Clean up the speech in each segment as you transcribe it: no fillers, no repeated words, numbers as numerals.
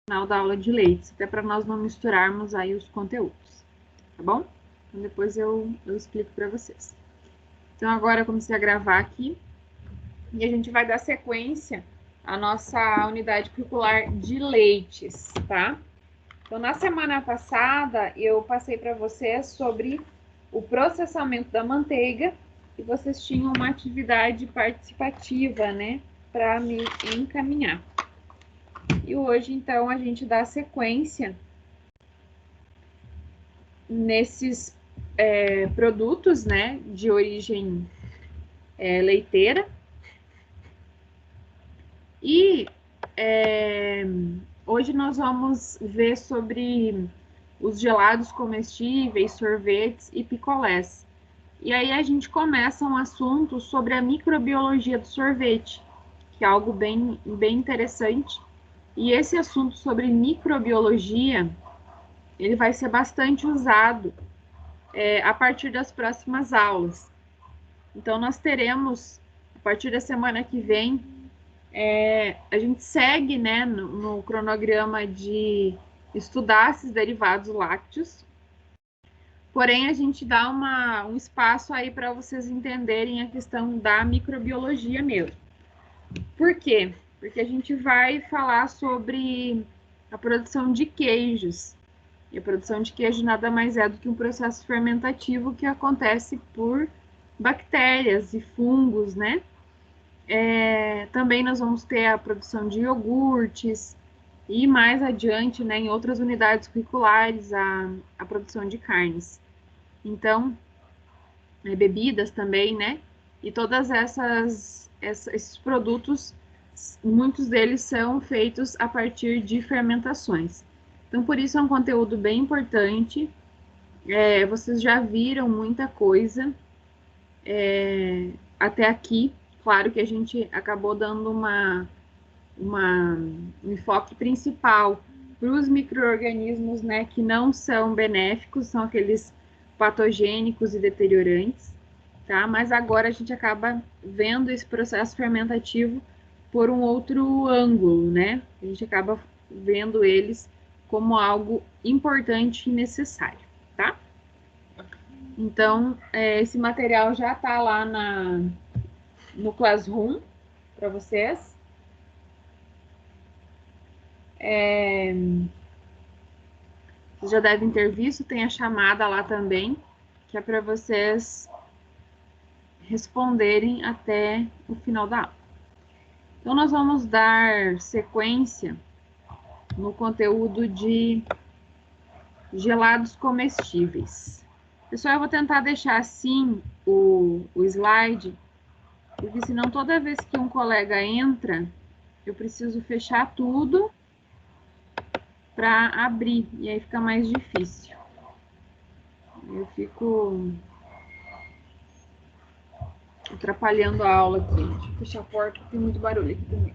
final da aula de leites, até para nós não misturarmos aí os conteúdos, tá bom? Então, depois eu explico para vocês. Então, agora eu comecei a gravar aqui e a gente vai dar sequência à nossa unidade curricular de leites, tá? Então, na semana passada, eu passei para vocês sobre o processamento da manteiga e vocês tinham uma atividade participativa, né, para me encaminhar. E hoje, então, a gente dá sequência nesses produtos, né, de origem leiteira. E hoje nós vamos ver sobre os gelados comestíveis, sorvetes e picolés. E aí a gente começa um assunto sobre a microbiologia do sorvete, que é algo bem interessante. E esse assunto sobre microbiologia, ele vai ser bastante usado a partir das próximas aulas. Então, nós teremos, a partir da semana que vem, a gente segue, né, no cronograma de estudar esses derivados lácteos, porém a gente dá um espaço aí para vocês entenderem a questão da microbiologia mesmo. Por quê? Porque a gente vai falar sobre a produção de queijos. E a produção de queijo nada mais é do que um processo fermentativo que acontece por bactérias e fungos, né? Também nós vamos ter a produção de iogurtes e mais adiante, né, em outras unidades curriculares, a produção de carnes. Então, bebidas também, né? E todas esses produtos, muitos deles são feitos a partir de fermentações. Então, por isso é um conteúdo bem importante. Vocês já viram muita coisa até aqui. Claro que a gente acabou dando um enfoque principal para os micro-organismos, né, que não são benéficos, são aqueles patogênicos e deteriorantes, tá? Mas agora a gente acaba vendo esse processo fermentativo por um outro ângulo, né? A gente acaba vendo eles como algo importante e necessário, tá? Então, esse material já está lá no Classroom para vocês. Vocês já devem ter visto, tem a chamada lá também, que é para vocês responderem até o final da aula. Então, nós vamos dar sequência no conteúdo de gelados comestíveis. Pessoal, eu vou tentar deixar assim o slide, porque senão toda vez que um colega entra, eu preciso fechar tudo para abrir, e aí fica mais difícil. Eu fico atrapalhando a aula aqui. Deixa eu fechar a porta, porque tem muito barulho aqui também.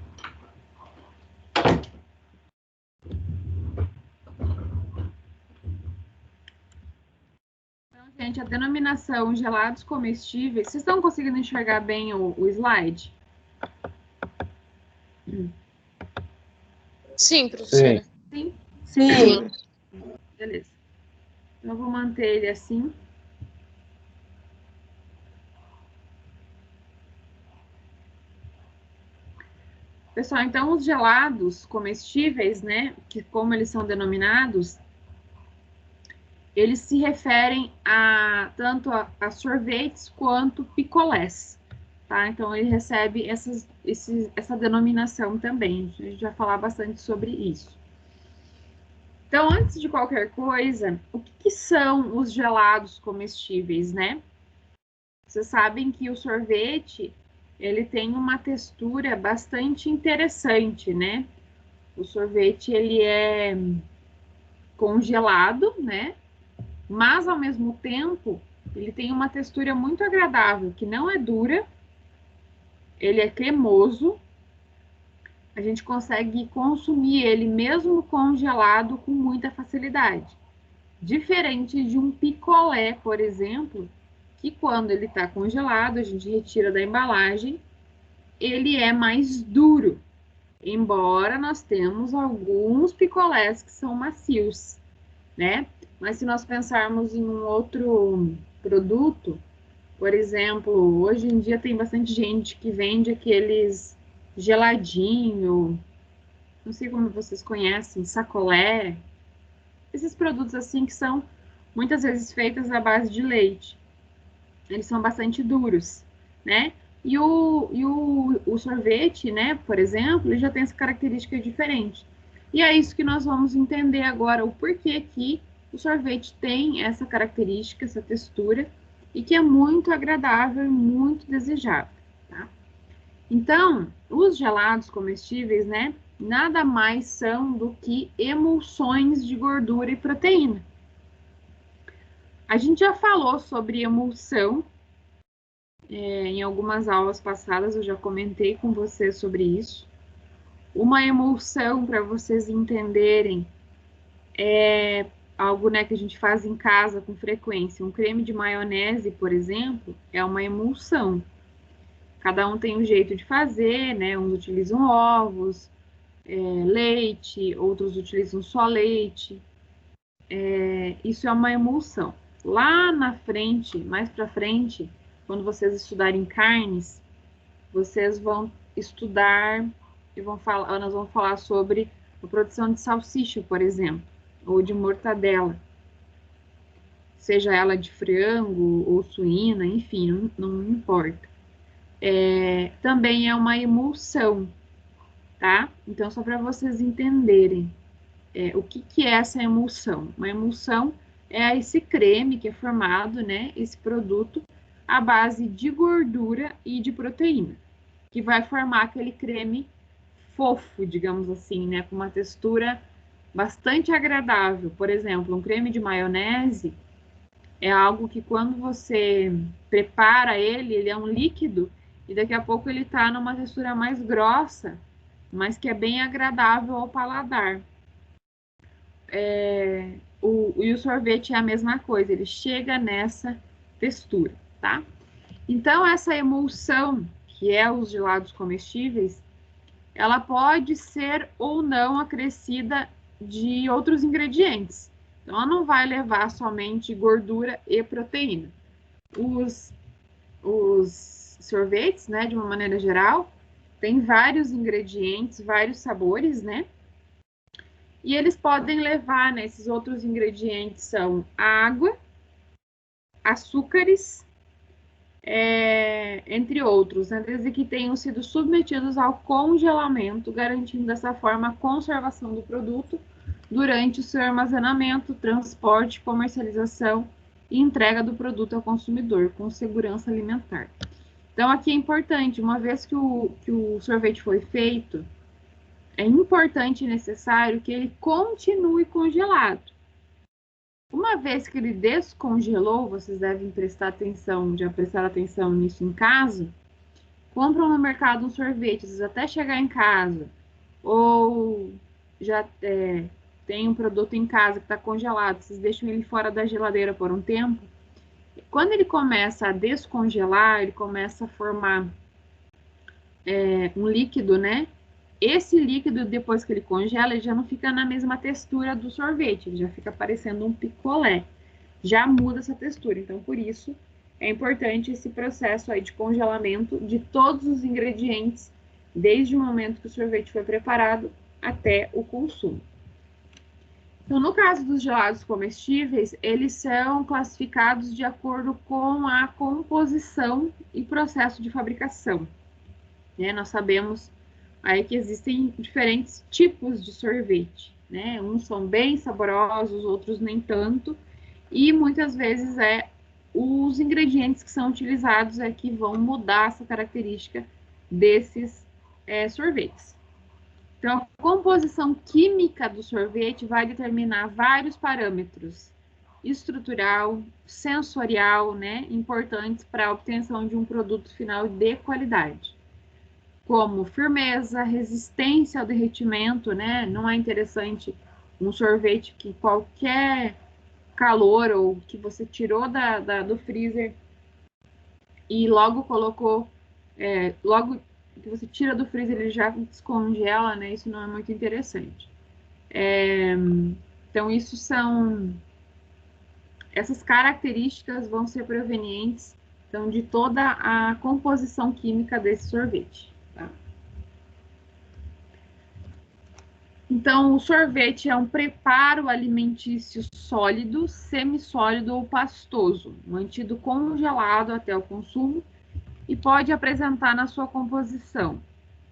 Então, gente, a denominação gelados comestíveis, vocês estão conseguindo enxergar bem o slide? Sim, professora. Sim? Sim. Beleza. Então, eu vou manter ele assim. Pessoal, então os gelados comestíveis, né, que como eles são denominados, eles se referem tanto a sorvetes quanto picolés, tá? Então ele recebe essa denominação também. A gente vai falar bastante sobre isso. Então, antes de qualquer coisa, o que são os gelados comestíveis, né? Vocês sabem que o sorvete, ele tem uma textura bastante interessante, né? O sorvete, ele é congelado, né? Mas, ao mesmo tempo, ele tem uma textura muito agradável, que não é dura, ele é cremoso, a gente consegue consumir ele mesmo congelado com muita facilidade. Diferente de um picolé, por exemplo, que quando ele está congelado, a gente retira da embalagem, ele é mais duro. Embora nós temos alguns picolés que são macios, né? Mas se nós pensarmos em um outro produto, por exemplo, hoje em dia tem bastante gente que vende aqueles geladinho, não sei como vocês conhecem, sacolé, esses produtos assim que são muitas vezes feitos à base de leite. Eles são bastante duros, né? E o sorvete, né, por exemplo, ele já tem essa característica diferente. E é isso que nós vamos entender agora, o porquê que o sorvete tem essa característica, essa textura, e que é muito agradável e muito desejável, tá? Então, os gelados comestíveis, né, nada mais são do que emulsões de gordura e proteína. A gente já falou sobre emulsão, em algumas aulas passadas eu já comentei com vocês sobre isso. Uma emulsão, para vocês entenderem, é algo, né, que a gente faz em casa com frequência. Um creme de maionese, por exemplo, é uma emulsão. Cada um tem um jeito de fazer, né? Uns utilizam ovos, leite, outros utilizam só leite. Isso é uma emulsão. Lá na frente, mais para frente, quando vocês estudarem carnes, vocês vão estudar e nós vamos falar sobre a produção de salsicha, por exemplo, ou de mortadela, seja ela de frango ou suína, enfim, não importa. Também é uma emulsão, tá? Então, só para vocês entenderem o que é essa emulsão. Uma emulsão é esse creme que é formado, né? Esse produto à base de gordura e de proteína, que vai formar aquele creme fofo, digamos assim, né? Com uma textura bastante agradável. Por exemplo, um creme de maionese é algo que quando você prepara ele, ele é um líquido e daqui a pouco ele tá numa textura mais grossa, mas que é bem agradável ao paladar. E o sorvete é a mesma coisa, ele chega nessa textura, tá? Então, essa emulsão, que é os gelados comestíveis, ela pode ser ou não acrescida de outros ingredientes. Então, ela não vai levar somente gordura e proteína. Os sorvetes, né, de uma maneira geral, tem vários ingredientes, vários sabores, né? E eles podem levar, né, esses outros ingredientes são água, açúcares, entre outros, né, desde que tenham sido submetidos ao congelamento, garantindo dessa forma a conservação do produto durante o seu armazenamento, transporte, comercialização e entrega do produto ao consumidor, com segurança alimentar. Então, aqui é importante, uma vez que o sorvete foi feito, é importante e necessário que ele continue congelado. Uma vez que ele descongelou, vocês devem prestar atenção, já prestaram atenção nisso em casa, compram no mercado um sorvete, vocês até chegar em casa, ou já tem um produto em casa que está congelado, vocês deixam ele fora da geladeira por um tempo. Quando ele começa a descongelar, ele começa a formar um líquido, né? Esse líquido, depois que ele congela, ele já não fica na mesma textura do sorvete, ele já fica parecendo um picolé. Já muda essa textura. Então, por isso, é importante esse processo aí de congelamento de todos os ingredientes, desde o momento que o sorvete foi preparado até o consumo. Então, no caso dos gelados comestíveis, eles são classificados de acordo com a composição e processo de fabricação. Nós sabemos aí que existem diferentes tipos de sorvete, né? Uns são bem saborosos, outros nem tanto, e muitas vezes os ingredientes que são utilizados que vão mudar essa característica desses sorvetes. Então, a composição química do sorvete vai determinar vários parâmetros estrutural, sensorial, né, importantes para a obtenção de um produto final de qualidade, como firmeza, resistência ao derretimento, né? Não é interessante um sorvete que qualquer calor ou que você tirou do freezer e logo colocou, logo que você tira do freezer, ele já descongela, né? Isso não é muito interessante. Então, essas características vão ser provenientes, então, de toda a composição química desse sorvete, tá? Então, o sorvete é um preparo alimentício sólido, semissólido ou pastoso, mantido congelado até o consumo e pode apresentar na sua composição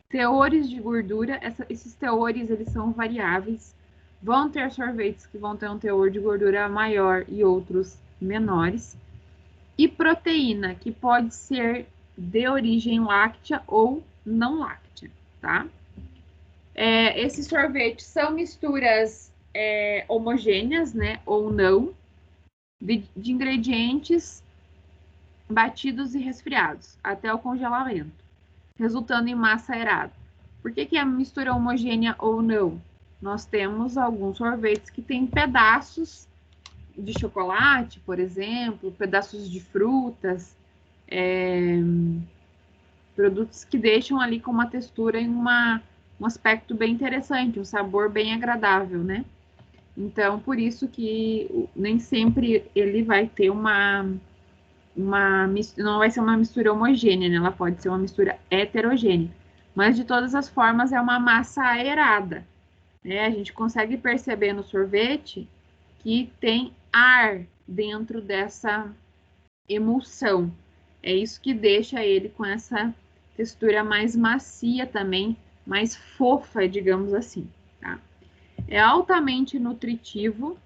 teores de gordura. Esses teores, eles são variáveis. Vão ter sorvetes que vão ter um teor de gordura maior e outros menores. E proteína, que pode ser de origem láctea ou não láctea, tá? Esses sorvetes são misturas homogêneas, né, ou não, de ingredientes batidos e resfriados até o congelamento, resultando em massa aerada. Por que é mistura homogênea ou não? Nós temos alguns sorvetes que têm pedaços de chocolate, por exemplo, pedaços de frutas, produtos que deixam ali com uma textura e um aspecto bem interessante, um sabor bem agradável, né? Então, por isso que nem sempre ele vai ter não vai ser uma mistura homogênea, né? Ela pode ser uma mistura heterogênea. Mas, de todas as formas, é uma massa aerada, né? A gente consegue perceber no sorvete que tem ar dentro dessa emulsão. É isso que deixa ele com essa textura mais macia também, mais fofa, digamos assim, tá? É altamente nutritivo,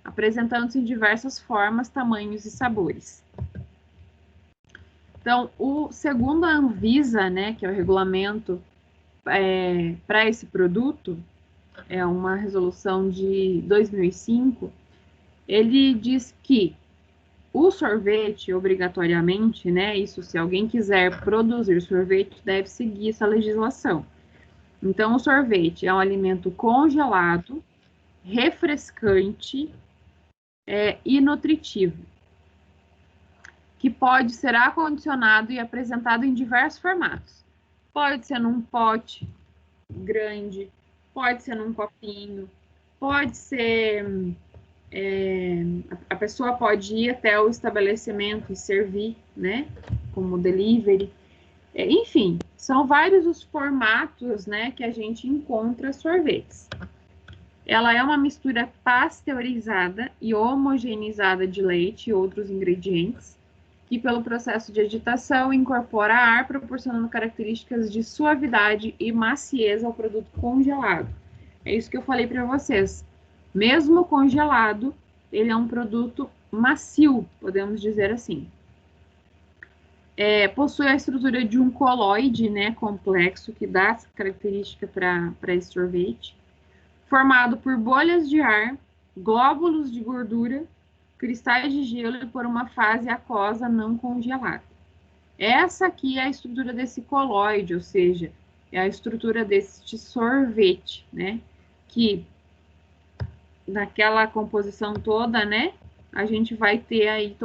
apresentando-se em diversas formas, tamanhos e sabores. Então, segundo a Anvisa, né, que é o regulamento para esse produto, é uma resolução de 2005, ele diz que o sorvete, obrigatoriamente, né, isso se alguém quiser produzir sorvete, deve seguir essa legislação. Então, o sorvete é um alimento congelado, refrescante e nutritivo, que pode ser acondicionado e apresentado em diversos formatos. Pode ser num pote grande, pode ser num copinho, pode ser... a pessoa pode ir até o estabelecimento e servir, né, como delivery. Enfim, são vários os formatos, né, que a gente encontra sorvetes. Ela é uma mistura pasteurizada e homogeneizada de leite e outros ingredientes, que pelo processo de agitação incorpora ar, proporcionando características de suavidade e maciez ao produto congelado. É isso que eu falei para vocês. Mesmo congelado, ele é um produto macio, podemos dizer assim. Possui a estrutura de um colóide, né, complexo, que dá essa característica para esse sorvete, formado por bolhas de ar, glóbulos de gordura, cristais de gelo e por uma fase aquosa não congelada. Essa aqui é a estrutura desse colóide, ou seja, é a estrutura deste sorvete, né, que naquela composição toda, né, a gente vai ter aí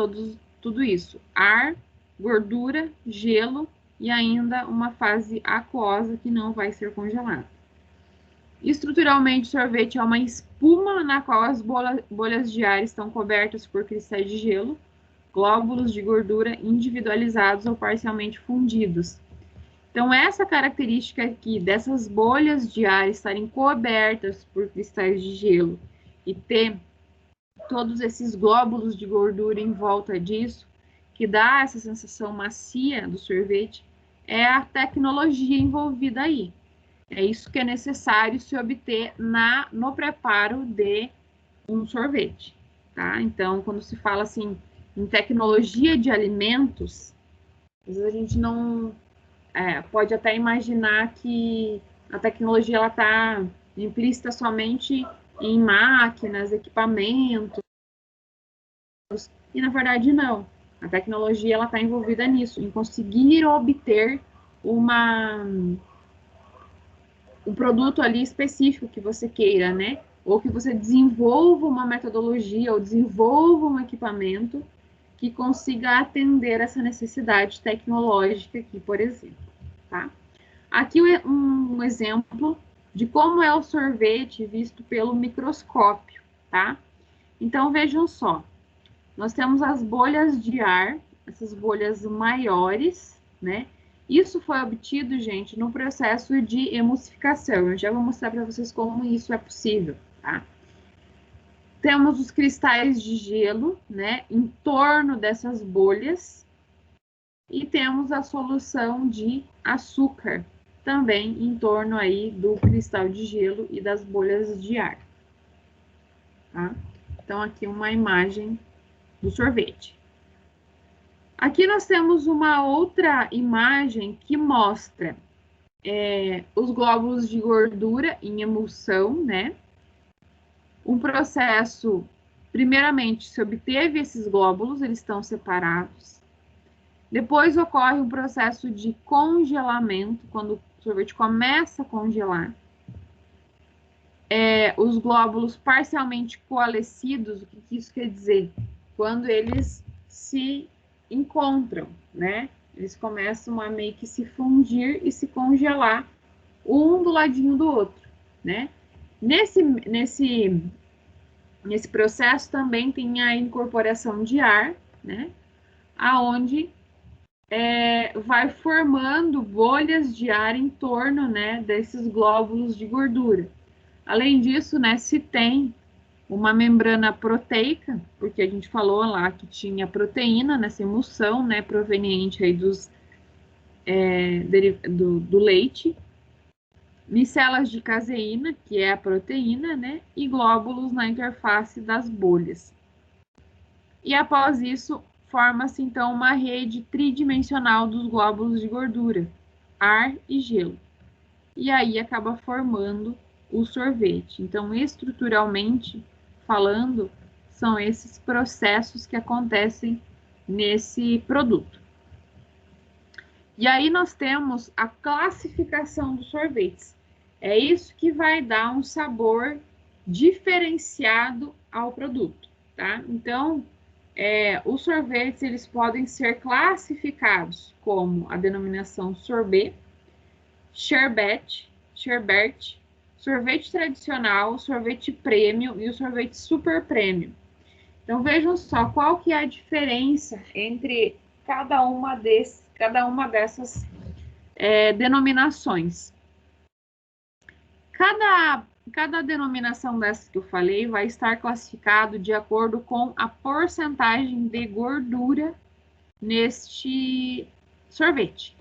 tudo isso: ar, gordura, gelo e ainda uma fase aquosa que não vai ser congelada. Estruturalmente, o sorvete é uma espuma na qual as bolhas de ar estão cobertas por cristais de gelo, glóbulos de gordura individualizados ou parcialmente fundidos. Então, essa característica aqui dessas bolhas de ar estarem cobertas por cristais de gelo e ter todos esses glóbulos de gordura em volta disso, que dá essa sensação macia do sorvete, é a tecnologia envolvida aí. É isso que é necessário se obter no preparo de um sorvete, tá? Então, quando se fala assim em tecnologia de alimentos, às vezes a gente não pode até imaginar que a tecnologia ela está implícita somente em máquinas, equipamentos, e na verdade não. A tecnologia ela está envolvida nisso, em conseguir obter um produto ali específico que você queira, né? Ou que você desenvolva uma metodologia ou desenvolva um equipamento que consiga atender essa necessidade tecnológica aqui, por exemplo, tá? Aqui um exemplo de como é o sorvete visto pelo microscópio, tá? Então, vejam só. Nós temos as bolhas de ar, essas bolhas maiores, né? Isso foi obtido, gente, no processo de emulsificação. Eu já vou mostrar para vocês como isso é possível, tá? Temos os cristais de gelo, né, em torno dessas bolhas. E temos a solução de açúcar, também em torno aí do cristal de gelo e das bolhas de ar. Tá? Então, aqui uma imagem do sorvete. Aqui nós temos uma outra imagem que mostra os glóbulos de gordura em emulsão, né? Um processo, primeiramente, se obteve esses glóbulos, eles estão separados. Depois ocorre um processo de congelamento, quando o sorvete começa a congelar. Os glóbulos parcialmente coalescidos, o que isso quer dizer? Quando eles se encontram, né? Eles começam a meio que se fundir e se congelar, um do ladinho do outro, né? Nesse processo também tem a incorporação de ar, né? Aonde vai formando bolhas de ar em torno, né, desses glóbulos de gordura. Além disso, né, se tem uma membrana proteica, porque a gente falou lá que tinha proteína nessa emulsão, né, proveniente aí do leite, micelas de caseína, que é a proteína, né, e glóbulos na interface das bolhas. E após isso, forma-se então uma rede tridimensional dos glóbulos de gordura, ar e gelo. E aí acaba formando o sorvete. Então, estruturalmente falando, são esses processos que acontecem nesse produto. E aí nós temos a classificação dos sorvetes. É isso que vai dar um sabor diferenciado ao produto, tá? Então, os sorvetes, eles podem ser classificados como a denominação sorbet, sherbet, sorvete tradicional, sorvete premium e o sorvete super premium. Então, vejam só qual que é a diferença entre cada uma dessas denominações. Cada denominação dessas que eu falei vai estar classificado de acordo com a porcentagem de gordura neste sorvete.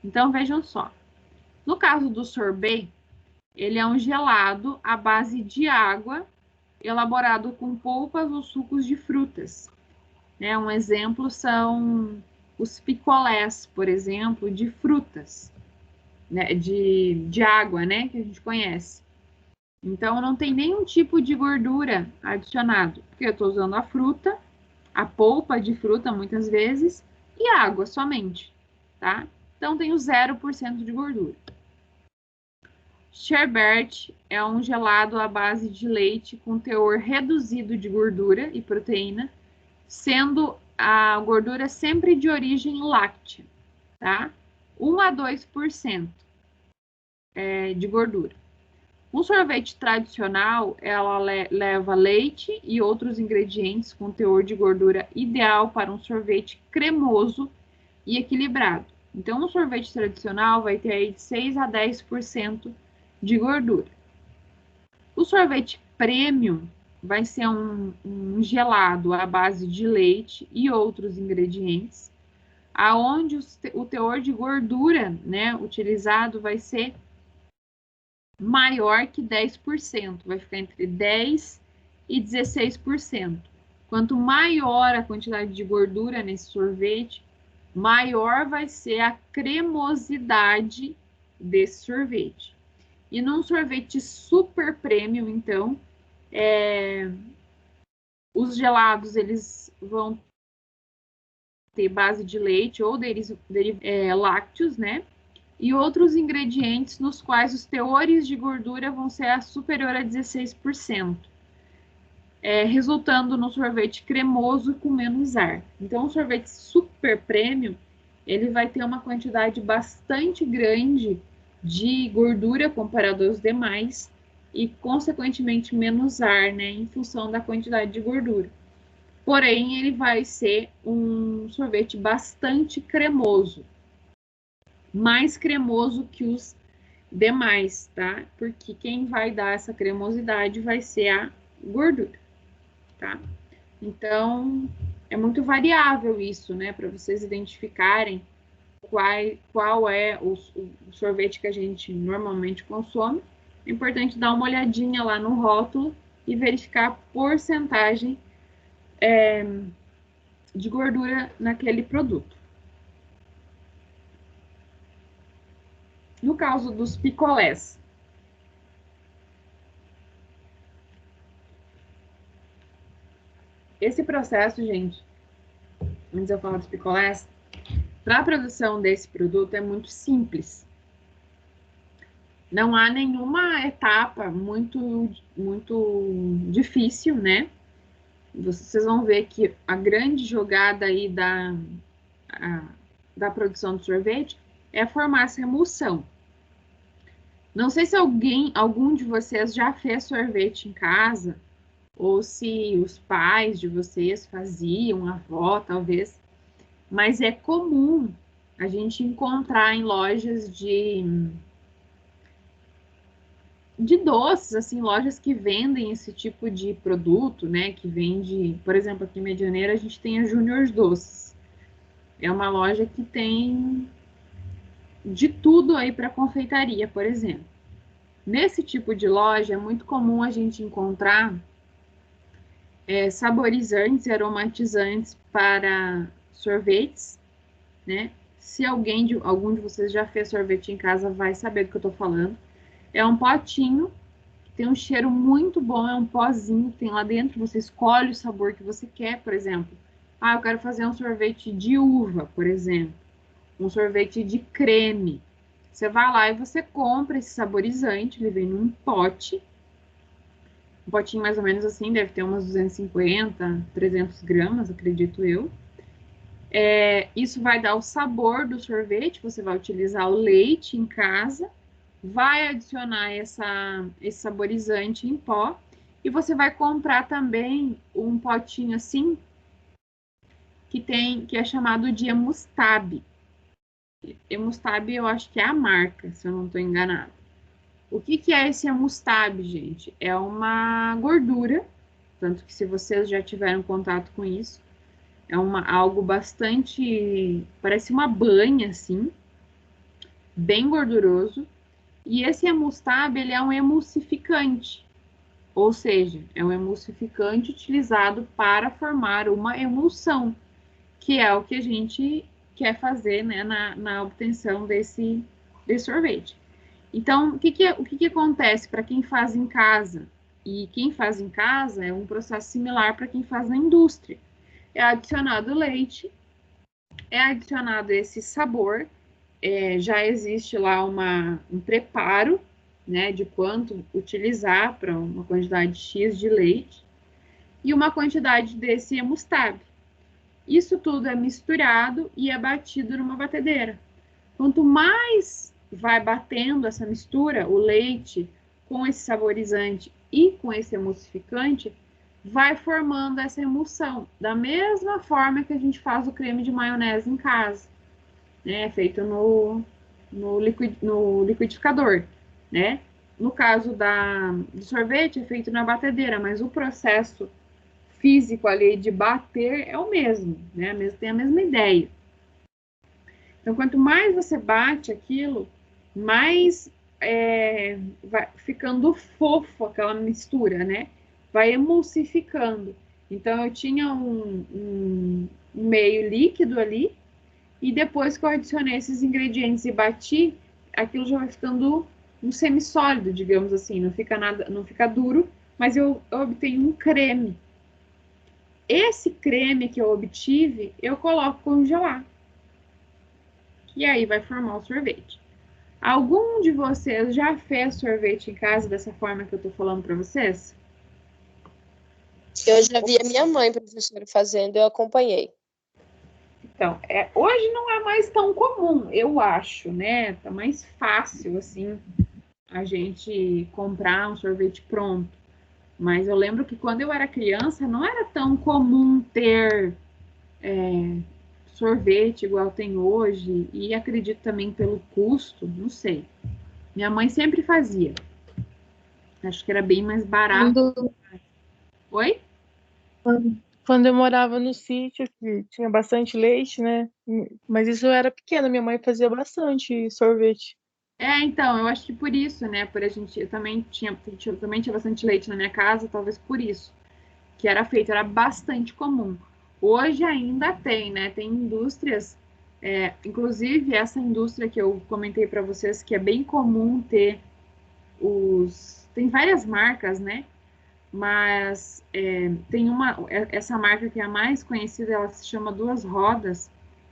Então, vejam só. No caso do sorbet, ele é um gelado à base de água, elaborado com polpas ou sucos de frutas. Um exemplo são os picolés, por exemplo, de frutas, né, de água, né, que a gente conhece. Então, não tem nenhum tipo de gordura adicionado, porque eu estou usando a fruta, a polpa de fruta, muitas vezes, e água somente, tá? Então, tenho 0% de gordura. Sherbet é um gelado à base de leite com teor reduzido de gordura e proteína, sendo a gordura sempre de origem láctea, tá? 1 a 2% de gordura. Um sorvete tradicional, ela leva leite e outros ingredientes com teor de gordura ideal para um sorvete cremoso e equilibrado. Então, um sorvete tradicional vai ter aí de 6 a 10% de gordura. O sorvete premium vai ser um gelado à base de leite e outros ingredientes, aonde o teor de gordura, né, utilizado vai ser maior que 10%, vai ficar entre 10% e 16%. Quanto maior a quantidade de gordura nesse sorvete, maior vai ser a cremosidade desse sorvete. E num sorvete super premium, então, os gelados, eles vão ter base de leite ou lácteos, né? E outros ingredientes nos quais os teores de gordura vão ser superior a 16%, resultando no sorvete cremoso com menos ar. Então, o sorvete super premium, ele vai ter uma quantidade bastante grande de gordura comparado aos demais e, consequentemente, menos ar, né, em função da quantidade de gordura. Porém, ele vai ser um sorvete bastante cremoso, mais cremoso que os demais, tá? Porque quem vai dar essa cremosidade vai ser a gordura, tá? Então, é muito variável isso, né? Para vocês identificarem qual é o sorvete que a gente normalmente consome. É importante dar uma olhadinha lá no rótulo e verificar a porcentagem de gordura naquele produto. No caso dos picolés, esse processo, gente, antes eu falar dos picolés, para a produção desse produto é muito simples. Não há nenhuma etapa muito difícil, né? Vocês vão ver que a grande jogada aí da produção do sorvete é formar essa emulsão. Não sei se algum de vocês já fez sorvete em casa, ou se os pais de vocês faziam, a avó talvez, mas é comum a gente encontrar em lojas de doces, assim, lojas que vendem esse tipo de produto, né? Que vende, por exemplo, aqui em Medianeira a gente tem a Júnior Doces. É uma loja que tem de tudo aí para confeitaria, por exemplo. Nesse tipo de loja é muito comum a gente encontrar saborizantes e aromatizantes para sorvetes, né? Se algum de vocês já fez sorvete em casa, vai saber do que eu estou falando. É um potinho, tem um cheiro muito bom, é um pozinho que tem lá dentro, você escolhe o sabor que você quer, por exemplo. Ah, eu quero fazer um sorvete de uva, por exemplo. Um sorvete de creme. Você vai lá e você compra esse saborizante, ele vem num pote. Um potinho mais ou menos assim, deve ter umas 250, 300 gramas, acredito eu. Isso vai dar o sabor do sorvete, você vai utilizar o leite em casa, vai adicionar esse saborizante em pó e você vai comprar também um potinho assim que é chamado de Emustab. Emustab eu acho que é a marca, se eu não estou enganada. O que é esse Emustab, gente? É uma gordura, tanto que se vocês já tiveram contato com isso, é algo bastante, parece uma banha assim, bem gorduroso. E esse Emustab, ele é um emulsificante, ou seja, é um emulsificante utilizado para formar uma emulsão, que é o que a gente quer fazer, né, na obtenção desse sorvete. Então, o que acontece para quem faz em casa? E quem faz em casa é um processo similar para quem faz na indústria. É adicionado leite, é adicionado esse sabor, já existe lá um preparo, né, de quanto utilizar para uma quantidade X de leite e uma quantidade desse Emustab. Isso tudo é misturado e é batido numa batedeira. Quanto mais vai batendo essa mistura, o leite com esse saborizante e com esse emulsificante, vai formando essa emulsão, da mesma forma que a gente faz o creme de maionese em casa, né? Feito no liquidificador, né? No caso do sorvete, é feito na batedeira, mas o processo físico ali de bater é o mesmo, né? Tem a mesma ideia. Então, quanto mais você bate aquilo, mais vai ficando fofo aquela mistura, né? Vai emulsificando. Então, eu tinha um meio líquido ali, e depois que eu adicionei esses ingredientes e bati, aquilo já vai ficando um semissólido, digamos assim, não fica nada, não fica duro, mas eu obtenho um creme. Esse creme que eu obtive, eu coloco congelar. E aí vai formar o sorvete. Algum de vocês já fez sorvete em casa dessa forma que eu tô falando para vocês? Eu já vi a minha mãe, professora, fazendo, eu acompanhei. Então, hoje não é mais tão comum, eu acho, né? Tá mais fácil, assim, a gente comprar um sorvete pronto. Mas eu lembro que quando eu era criança, não era tão comum ter sorvete igual tem hoje. E acredito também pelo custo, não sei. Minha mãe sempre fazia. Acho que era bem mais barato. Quando, Oi? quando eu morava no sítio, que tinha bastante leite, né? Mas isso eu era pequena, minha mãe fazia bastante sorvete. Então, eu acho que por isso, né? Por a gente, eu também tinha bastante leite na minha casa, talvez por isso, que era feito, era bastante comum. Hoje ainda tem, né? Tem indústrias, inclusive essa indústria que eu comentei para vocês, que é bem comum ter tem várias marcas, né? Mas tem essa marca que é a mais conhecida, ela se chama Duas Rodas,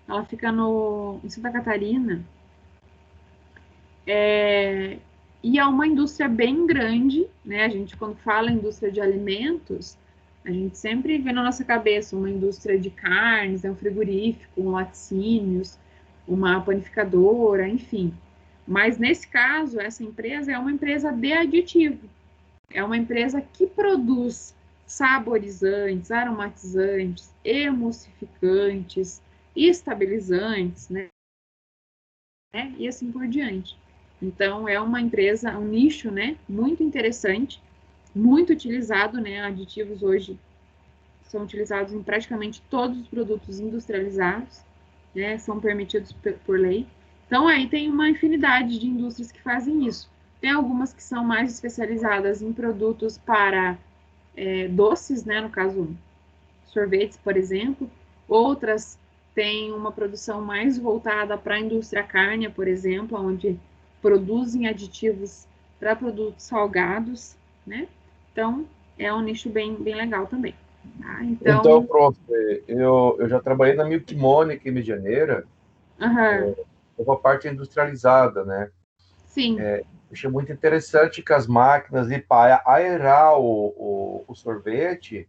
ela fica em Santa Catarina. E é uma indústria bem grande, né? A gente, quando fala indústria de alimentos, a gente sempre vê na nossa cabeça uma indústria de carnes, um frigorífico, um laticínios, uma panificadora, enfim. Mas nesse caso, essa empresa é uma empresa de aditivo, é uma empresa que produz saborizantes, aromatizantes, emulsificantes, estabilizantes, né? E assim por diante. Então, é uma empresa, um nicho, né, muito interessante, muito utilizado, né, aditivos hoje são utilizados em praticamente todos os produtos industrializados, né, são permitidos por lei. Então, aí tem uma infinidade de indústrias que fazem isso. Tem algumas que são mais especializadas em produtos para doces, né, no caso, sorvetes, por exemplo. Outras têm uma produção mais voltada para a indústria cárnea, por exemplo, onde produzem aditivos para produtos salgados, né? Então, é um nicho bem legal também. Tá? Então, Então, prof, eu já trabalhei na Milk Money aqui em Medianeira, aham, com a parte industrializada, né? sim, Achei muito interessante que as máquinas ali para aerar o sorvete,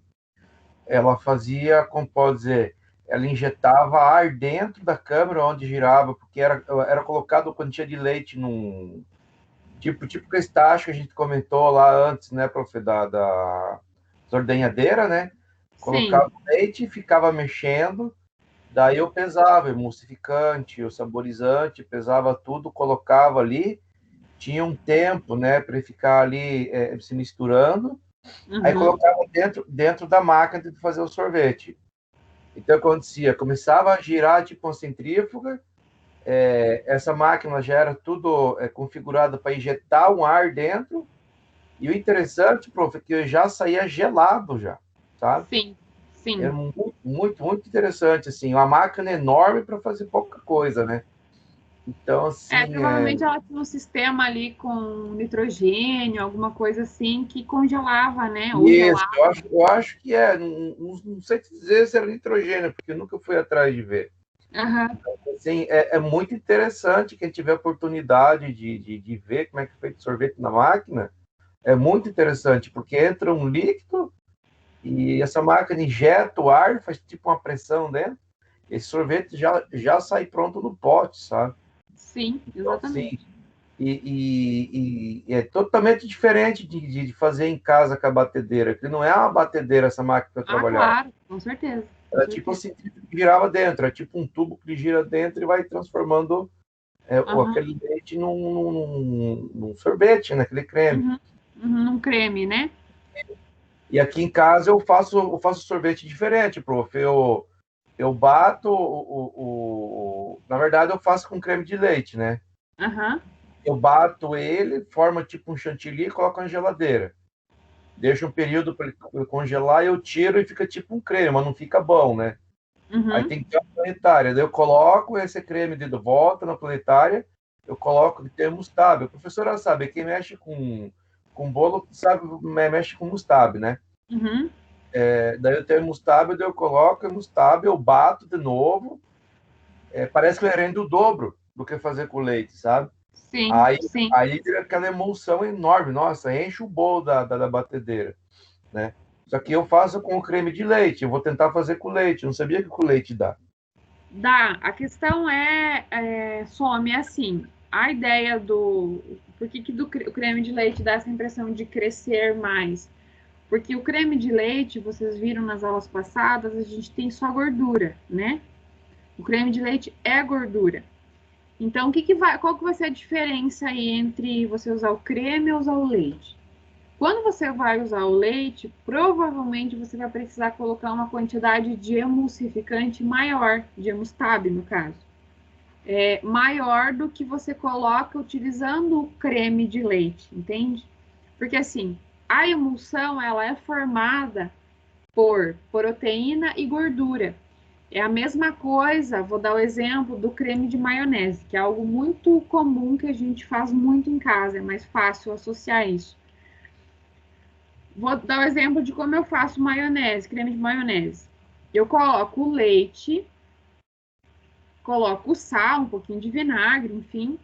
ela fazia, como pode dizer, ela injetava ar dentro da câmara onde girava, porque era colocado quantia de leite num tipo que estágio que a gente comentou lá antes, né, prof, da ordenhadeira, né? sim, Colocava o leite, ficava mexendo. Daí eu pesava emulsificante, o saborizante, pesava tudo, colocava ali, tinha um tempo, né, para ficar ali se misturando, aí uhum, colocava dentro da máquina de fazer o sorvete. Então, acontecia, começava a girar tipo uma centrífuga, essa máquina já era tudo configurada para injetar um ar dentro, e o interessante, prof, é que já saía gelado já, sabe? sim, É sim. muito interessante, assim, uma máquina enorme para fazer pouca coisa, né? Então, assim, Provavelmente ela tinha um sistema ali com nitrogênio, alguma coisa assim, que congelava, né? Ou isso, gelava. eu acho que não sei te dizer se era nitrogênio, porque eu nunca fui atrás de ver. Aham, Assim, é muito interessante quem tiver oportunidade de ver como é que é feito sorvete na máquina, é muito interessante, porque entra um líquido e essa máquina injeta o ar, faz tipo uma pressão dentro, esse sorvete já sai pronto no pote, sabe? sim, Então, assim, exatamente. e é totalmente diferente de fazer em casa com a batedeira, que não é uma batedeira essa máquina que eu Ah, trabalhava. claro, com certeza, com Era tipo certeza. assim, que girava dentro, é tipo um tubo que gira dentro e vai transformando Aham, aquele leite num sorvete, naquele creme. uhum, uhum, num creme, né? E aqui em casa eu faço sorvete diferente, prof. Eu bato na verdade eu faço com creme de leite, né? Aham, Eu bato ele, forma tipo um chantilly e coloco na geladeira. Deixa um período para ele congelar, eu tiro e fica tipo um creme, mas não fica bom, né? Aí uhum, tem que ter uma planetária. Daí eu coloco esse creme de volta na planetária, eu coloco de ter moustache. A professora sabe, quem mexe com bolo sabe, mexe com moustache, né? uhum. Daí eu tenho moustache, daí eu coloco o moustache, eu bato de novo. Parece que ele rende o dobro do que fazer com leite, sabe? Sim, Aí, sim. aí vira aquela emulsão enorme. Nossa, enche o bolo da batedeira, né? Só que eu faço com creme de leite. Eu vou tentar fazer com leite. Eu não sabia que com leite dá. Dá. A questão some assim. A ideia do... Por que o creme de leite dá essa impressão de crescer mais? Porque o creme de leite, vocês viram nas aulas passadas, a gente tem só gordura, né? O creme de leite é gordura. Então, qual que vai ser a diferença aí entre você usar o creme ou usar o leite? Quando você vai usar o leite, provavelmente você vai precisar colocar uma quantidade de emulsificante maior, de Emustab, no caso. Maior do que você coloca utilizando o creme de leite, entende? Porque assim, a emulsão, ela é formada por proteína e gordura. É a mesma coisa, vou dar o exemplo do creme de maionese, que é algo muito comum que a gente faz muito em casa, é mais fácil associar isso. Vou dar o exemplo de como eu faço maionese, creme de maionese. Eu coloco o leite, coloco sal, um pouquinho de vinagre, enfim.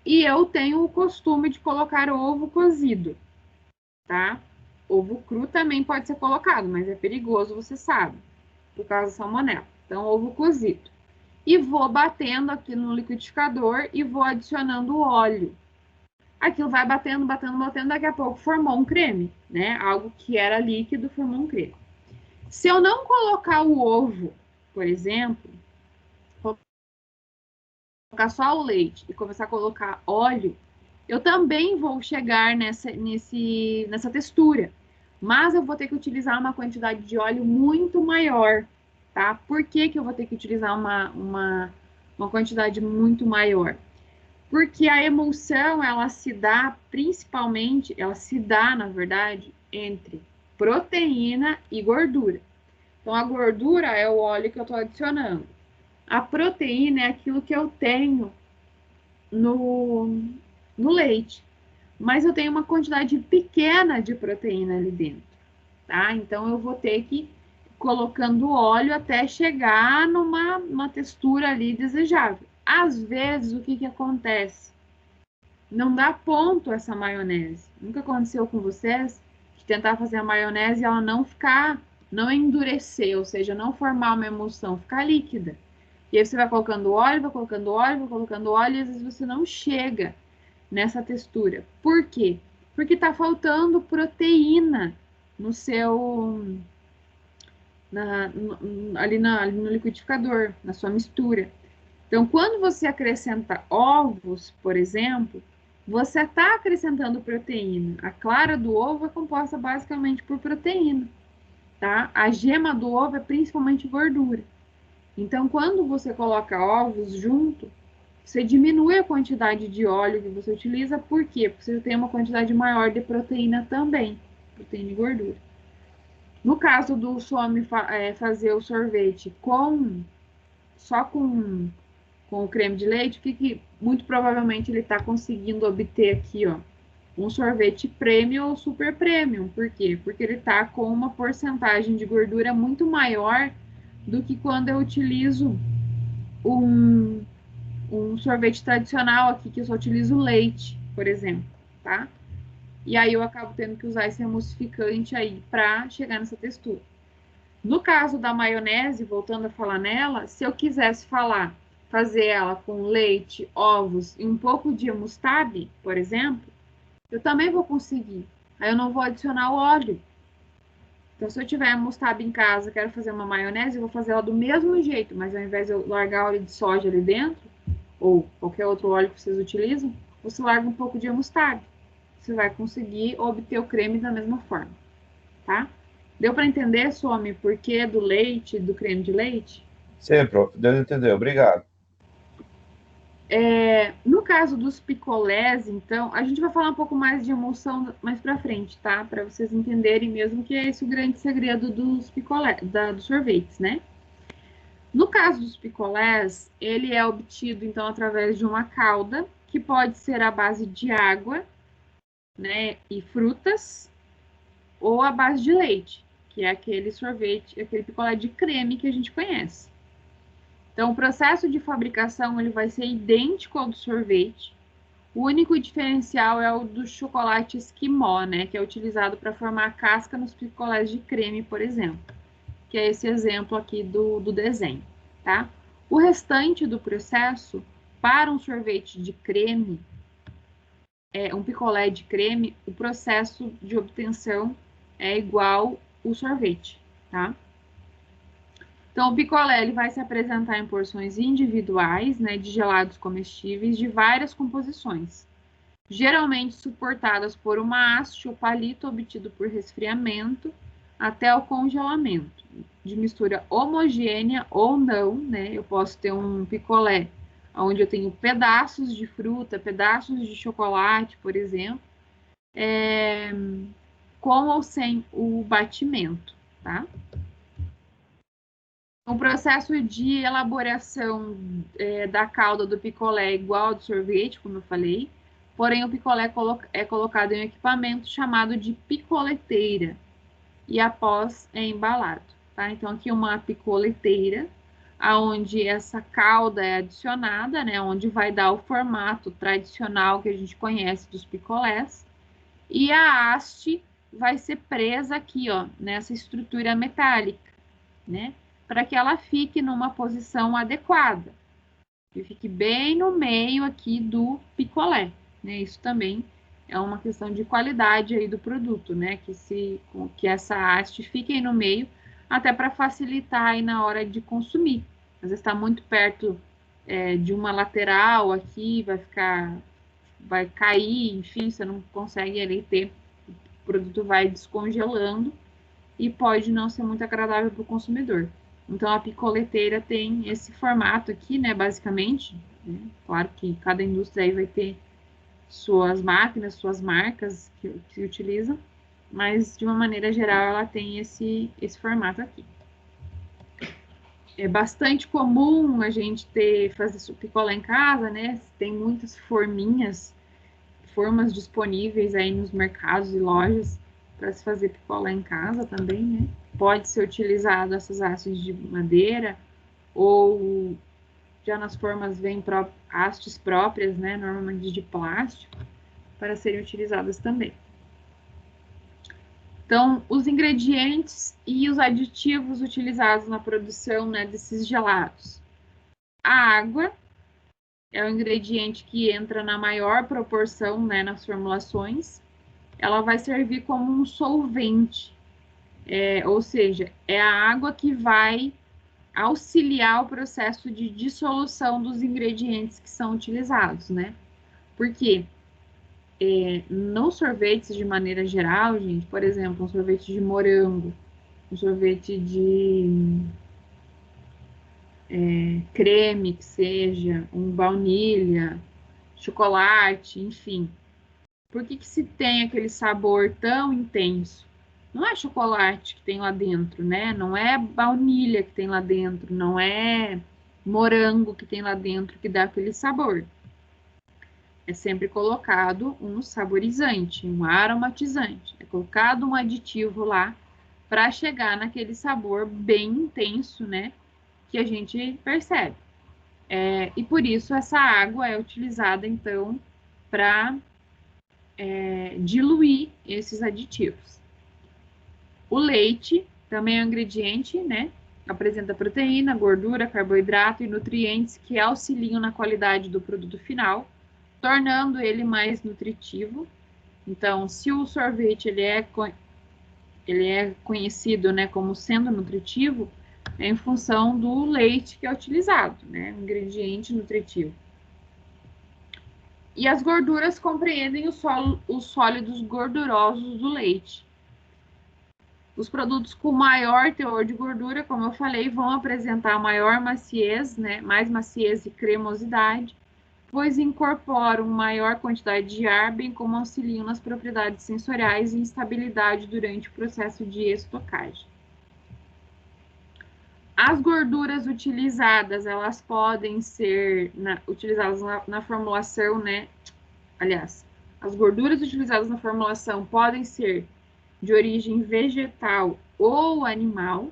E eu tenho o costume de colocar ovo cozido, tá? Ovo cru também pode ser colocado, mas é perigoso, você sabe, por causa da salmonela. Então, ovo cozido. E vou batendo aqui no liquidificador e vou adicionando óleo. Aquilo vai batendo, batendo, batendo, daqui a pouco formou um creme, né? Algo que era líquido formou um creme. Se eu não colocar o ovo, por exemplo, colocar só o leite e começar a colocar óleo, eu também vou chegar nessa textura. Mas eu vou ter que utilizar uma quantidade de óleo muito maior, tá? Por que eu vou ter que utilizar uma quantidade muito maior? Porque a emulsão, ela se dá principalmente, na verdade, entre proteína e gordura. Então, a gordura é o óleo que eu estou adicionando. A proteína é aquilo que eu tenho no leite. Mas eu tenho uma quantidade pequena de proteína ali dentro, tá? Então, eu vou ter que ir colocando óleo até chegar numa textura ali desejável. Às vezes, o que acontece? Não dá ponto essa maionese. Nunca aconteceu com vocês de tentar fazer a maionese e ela não endurecer, ou seja, não formar uma emulsão, ficar líquida. E aí você vai colocando óleo, vai colocando óleo, vai colocando óleo, e às vezes você não chega nessa textura. Por quê? Porque está faltando proteína no seu ali no liquidificador, na sua mistura. Então, quando você acrescenta ovos, por exemplo, você está acrescentando proteína. A clara do ovo é composta basicamente por proteína, tá? A gema do ovo é principalmente gordura. Então, quando você coloca ovos junto, você diminui a quantidade de óleo que você utiliza. Por quê? Porque você tem uma quantidade maior de proteína também, proteína e gordura. No caso do Some fazer o sorvete só com o creme de leite, o que muito provavelmente ele está conseguindo obter aqui, ó, um sorvete premium ou super premium. Por quê? Porque ele está com uma porcentagem de gordura muito maior do que quando eu utilizo um sorvete tradicional aqui, que eu só utilizo leite, por exemplo, tá? E aí eu acabo tendo que usar esse emulsificante aí para chegar nessa textura. No caso da maionese, voltando a falar nela, se eu quisesse fazer ela com leite, ovos e um pouco de Emustab, por exemplo, eu também vou conseguir. Aí eu não vou adicionar o óleo. Então, se eu tiver Emustab em casa, quero fazer uma maionese, eu vou fazer ela do mesmo jeito, mas ao invés de eu largar óleo de soja ali dentro, ou qualquer outro óleo que vocês utilizam, você larga um pouco de Emustab. Você vai conseguir obter o creme da mesma forma, tá? Deu para entender, Some, por que do leite, do creme de leite? Sim, prof. Deu para entender. Obrigado. No caso dos picolés, então, a gente vai falar um pouco mais de emulsão mais para frente, tá? Para vocês entenderem mesmo que é esse o grande segredo dos picolés, dos sorvetes, né? No caso dos picolés, ele é obtido, então, através de uma calda, que pode ser à base de água, né, e frutas, ou à base de leite, que é aquele sorvete, aquele picolé de creme que a gente conhece. Então, o processo de fabricação ele vai ser idêntico ao do sorvete. O único diferencial é o do chocolate esquimó, né, que é utilizado para formar a casca nos picolés de creme, por exemplo, que é esse exemplo aqui do desenho. tá? O restante do processo, para um sorvete de creme, um picolé de creme, o processo de obtenção é igual o sorvete, tá? Então, o picolé ele vai se apresentar em porções individuais, né, de gelados comestíveis de várias composições, geralmente suportadas por uma haste ou palito obtido por resfriamento até o congelamento, de mistura homogênea ou não, né? Eu posso ter um picolé onde eu tenho pedaços de fruta, pedaços de chocolate, por exemplo, com ou sem o batimento, tá? O processo de elaboração da calda do picolé é igual ao do sorvete, como eu falei, porém o picolé é colocado em um equipamento chamado de picoleteira e após é embalado, tá? Então aqui uma picoleteira, aonde essa calda é adicionada, né? Onde vai dar o formato tradicional que a gente conhece dos picolés, e a haste vai ser presa aqui, ó, nessa estrutura metálica, né? Para que ela fique numa posição adequada, que fique bem no meio aqui do picolé, né? Isso também é uma questão de qualidade aí do produto, né? Que essa haste fique aí no meio, até para facilitar aí na hora de consumir. Às vezes está muito perto de uma lateral aqui, vai cair, enfim, você não consegue ali ter, o produto vai descongelando e pode não ser muito agradável para o consumidor. Então, a picoleteira tem esse formato aqui, né, basicamente, né? Claro que cada indústria aí vai ter suas máquinas, suas marcas que utilizam, mas de uma maneira geral ela tem esse formato aqui. É bastante comum a gente fazer picolé em casa, né? Tem muitas formas disponíveis aí nos mercados e lojas para se fazer picolé em casa também, né? Pode ser utilizado essas hastes de madeira ou já nas formas vêm hastes próprias, né? Normalmente de plástico, para serem utilizadas também. Então, os ingredientes e os aditivos utilizados na produção, né, desses gelados. A água é o ingrediente que entra na maior proporção, né, nas formulações. Ela vai servir como um solvente, ou seja, é a água que vai auxiliar o processo de dissolução dos ingredientes que são utilizados, né? Por quê? Nos sorvetes, de maneira geral, gente, por exemplo, um sorvete de morango, um sorvete de creme, que seja, um baunilha, chocolate, enfim. Por que se tem aquele sabor tão intenso? Não é chocolate que tem lá dentro, né? Não é baunilha que tem lá dentro, não é morango que tem lá dentro que dá aquele sabor. É sempre colocado um saborizante, um aromatizante. É colocado um aditivo lá para chegar naquele sabor bem intenso, né? Que a gente percebe. E por isso essa água é utilizada, então, para diluir esses aditivos. O leite também é um ingrediente, né? Apresenta proteína, gordura, carboidrato e nutrientes que auxiliam na qualidade do produto final, tornando ele mais nutritivo. Então, se o sorvete ele é conhecido, né, como sendo nutritivo, é em função do leite que é utilizado, né? Um ingrediente nutritivo. E as gorduras compreendem os sólidos gordurosos do leite. Os produtos com maior teor de gordura, como eu falei, vão apresentar maior maciez, né? Mais maciez e cremosidade, pois incorporam maior quantidade de ar, bem como auxiliam nas propriedades sensoriais e estabilidade durante o processo de estocagem. As gorduras utilizadas, elas podem ser utilizadas na formulação, né? Aliás, as gorduras utilizadas na formulação podem ser de origem vegetal ou animal.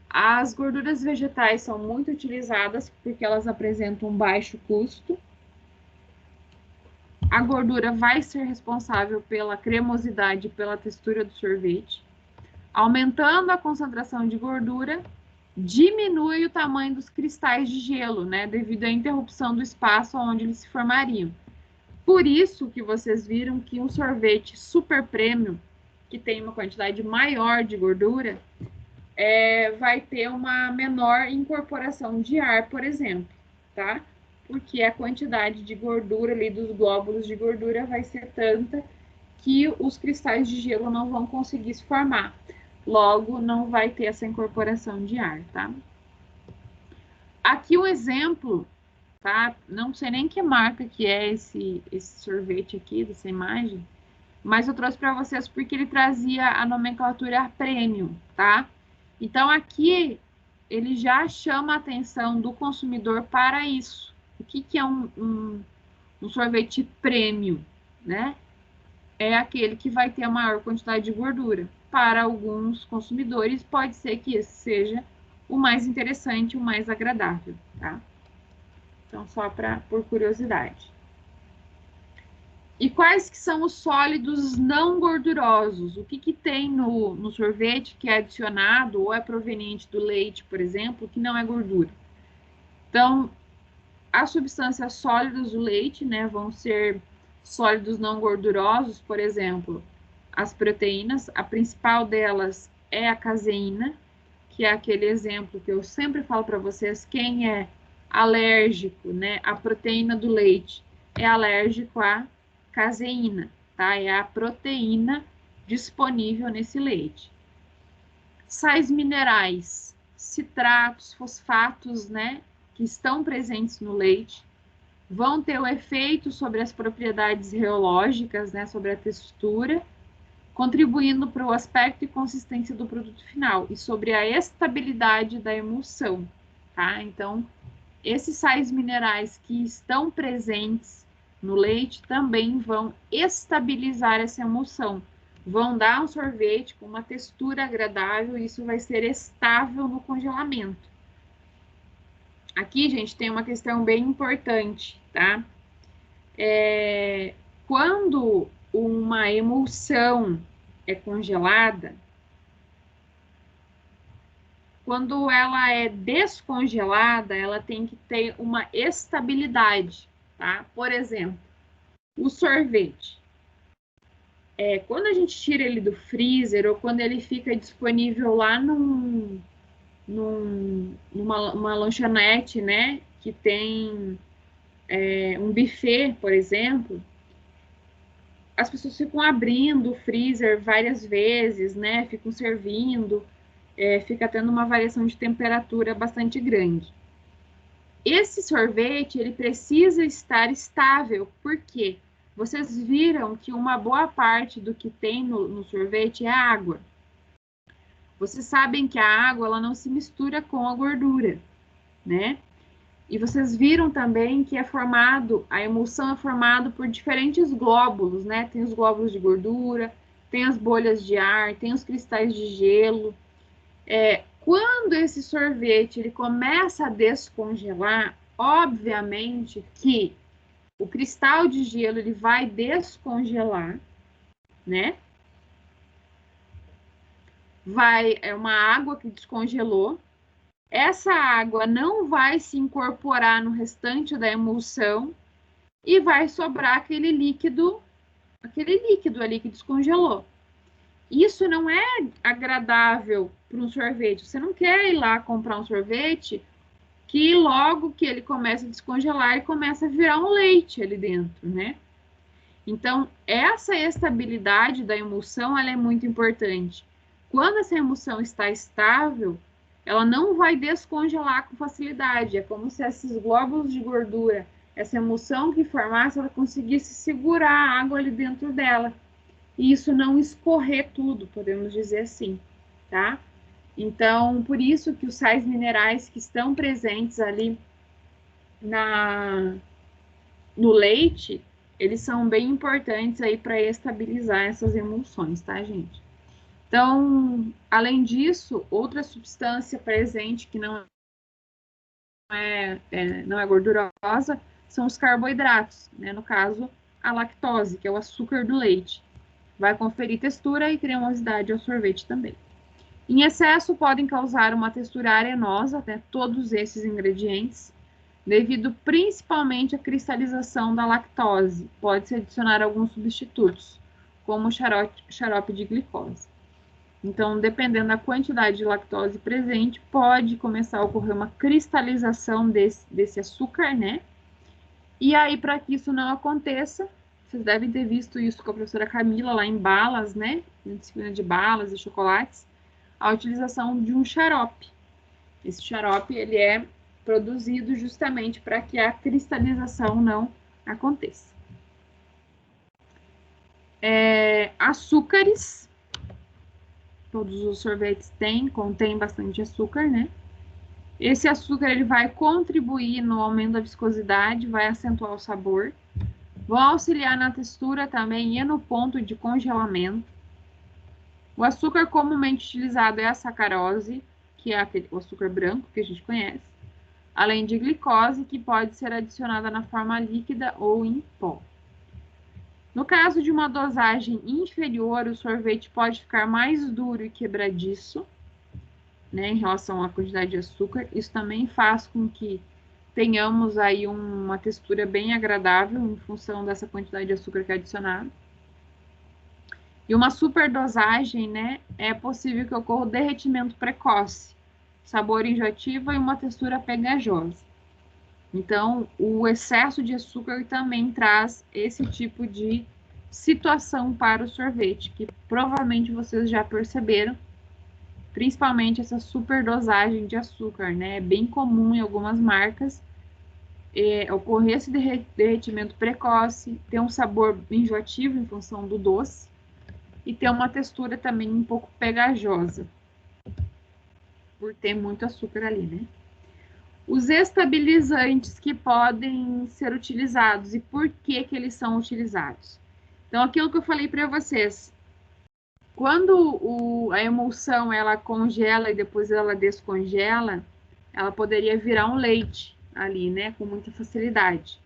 As gorduras vegetais são muito utilizadas porque elas apresentam um baixo custo. A gordura vai ser responsável pela cremosidade e pela textura do sorvete. Aumentando a concentração de gordura, diminui o tamanho dos cristais de gelo, né, devido à interrupção do espaço onde eles se formariam. Por isso que vocês viram que um sorvete super premium, que tem uma quantidade maior de gordura, vai ter uma menor incorporação de ar, por exemplo, tá? Porque a quantidade de gordura ali dos glóbulos de gordura vai ser tanta que os cristais de gelo não vão conseguir se formar. Logo, não vai ter essa incorporação de ar, tá? Aqui um exemplo, tá? Não sei nem que marca que é esse sorvete aqui, dessa imagem, mas eu trouxe para vocês porque ele trazia a nomenclatura premium, tá? Então, aqui, ele já chama a atenção do consumidor para isso. O que é um sorvete premium, né? É aquele que vai ter a maior quantidade de gordura. Para alguns consumidores, pode ser que esse seja o mais interessante, o mais agradável, tá? Então, só por curiosidade. E quais que são os sólidos não gordurosos? O que tem no sorvete que é adicionado ou é proveniente do leite, por exemplo, que não é gordura? Então, as substâncias sólidas do leite, né, vão ser sólidos não gordurosos, por exemplo, as proteínas. A principal delas é a caseína, que é aquele exemplo que eu sempre falo para vocês, quem é alérgico, né, à proteína do leite é alérgico à caseína, tá? É a proteína disponível nesse leite. Sais minerais, citratos, fosfatos, né, que estão presentes no leite, vão ter o efeito sobre as propriedades reológicas, né, sobre a textura, contribuindo para o aspecto e consistência do produto final e sobre a estabilidade da emulsão, tá? Então, esses sais minerais que estão presentes no leite também vão estabilizar essa emulsão, vão dar um sorvete com uma textura agradável e isso vai ser estável no congelamento. Aqui, gente, tem uma questão bem importante, tá? Quando uma emulsão é congelada, quando ela é descongelada, ela tem que ter uma estabilidade, tá? Por exemplo, o sorvete. Quando a gente tira ele do freezer ou quando ele fica disponível lá numa lanchonete, né? Que tem um buffet, por exemplo, as pessoas ficam abrindo o freezer várias vezes, né? Ficam servindo, fica tendo uma variação de temperatura bastante grande. Esse sorvete, ele precisa estar estável, porque vocês viram que uma boa parte do que tem no sorvete é água. Vocês sabem que a água, ela não se mistura com a gordura, né? E vocês viram também que a emulsão é formada por diferentes glóbulos, né? Tem os glóbulos de gordura, tem as bolhas de ar, tem os cristais de gelo. Quando esse sorvete ele começa a descongelar, obviamente que o cristal de gelo ele vai descongelar, né? É uma água que descongelou. Essa água não vai se incorporar no restante da emulsão e vai sobrar aquele líquido ali que descongelou. Isso não é agradável para um sorvete. Você não quer ir lá comprar um sorvete que logo que ele começa a descongelar, ele começa a virar um leite ali dentro, né? Então, essa estabilidade da emulsão, ela é muito importante. Quando essa emulsão está estável, ela não vai descongelar com facilidade. É como se esses glóbulos de gordura, essa emulsão que formasse, ela conseguisse segurar a água ali dentro dela. E isso não escorrer tudo, podemos dizer assim, tá? Então, por isso que os sais minerais que estão presentes ali no leite, eles são bem importantes aí para estabilizar essas emulsões, tá, gente? Então, além disso, outra substância presente que não é gordurosa são os carboidratos, né? No caso, a lactose, que é o açúcar do leite. Vai conferir textura e cremosidade ao sorvete também. Em excesso, podem causar uma textura arenosa, né, todos esses ingredientes, devido principalmente à cristalização da lactose. Pode-se adicionar alguns substitutos, como o xarope de glicose. Então, dependendo da quantidade de lactose presente, pode começar a ocorrer uma cristalização desse açúcar, né? E aí, para que isso não aconteça, vocês devem ter visto isso com a professora Camila lá em balas, né? Na disciplina de balas e chocolates, a utilização de um xarope. Esse xarope, ele é produzido justamente para que a cristalização não aconteça. Açúcares. Todos os sorvetes contêm bastante açúcar, né? Esse açúcar ele vai contribuir no aumento da viscosidade, vai acentuar o sabor, vão auxiliar na textura também e no ponto de congelamento. O açúcar comumente utilizado é a sacarose, que é o açúcar branco que a gente conhece, além de glicose, que pode ser adicionada na forma líquida ou em pó. No caso de uma dosagem inferior, o sorvete pode ficar mais duro e quebradiço, né, em relação à quantidade de açúcar. Isso também faz com que tenhamos aí uma textura bem agradável em função dessa quantidade de açúcar que é adicionado. E uma superdosagem, né, é possível que ocorra o derretimento precoce, sabor enjoativo e uma textura pegajosa. Então, o excesso de açúcar também traz esse tipo de situação para o sorvete, que provavelmente vocês já perceberam, principalmente essa superdosagem de açúcar, né? É bem comum em algumas marcas ocorrer esse derretimento precoce, ter um sabor enjoativo em função do doce e ter uma textura também um pouco pegajosa, por ter muito açúcar ali, né? Os estabilizantes que podem ser utilizados e por que eles são utilizados. Então, aquilo que eu falei para vocês, quando a emulsão ela congela e depois ela descongela, ela poderia virar um leite ali, né, com muita facilidade,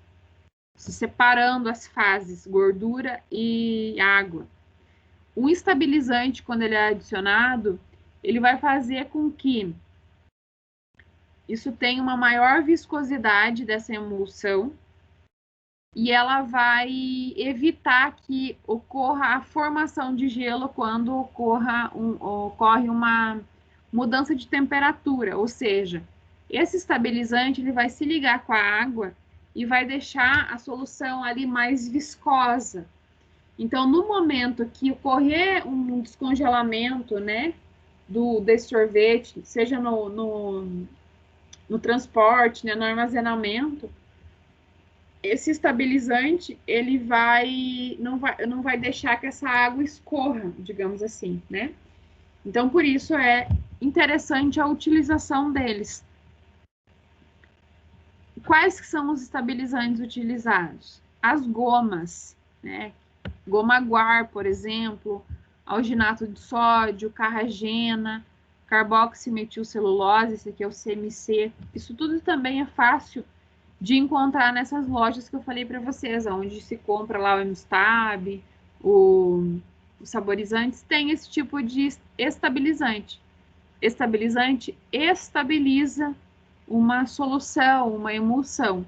se separando as fases, gordura e água. O estabilizante, quando ele é adicionado, ele vai fazer com que isso tenha uma maior viscosidade dessa emulsão e ela vai evitar que ocorra a formação de gelo quando ocorre uma mudança de temperatura, ou seja, esse estabilizante ele vai se ligar com a água e vai deixar a solução ali mais viscosa. Então, no momento que ocorrer um descongelamento, né, desse sorvete, seja no transporte, né, no armazenamento, esse estabilizante ele não vai deixar que essa água escorra, digamos assim, né? Então, por isso é interessante a utilização deles. Quais que são os estabilizantes utilizados? As gomas, né? Goma guar, por exemplo, alginato de sódio, carragena, carboximetilcelulose, esse aqui é o CMC. Isso tudo também é fácil de encontrar nessas lojas que eu falei para vocês, onde se compra lá o Emustab, os saborizantes, tem esse tipo de estabilizante. Estabilizante estabiliza uma solução, uma emulsão.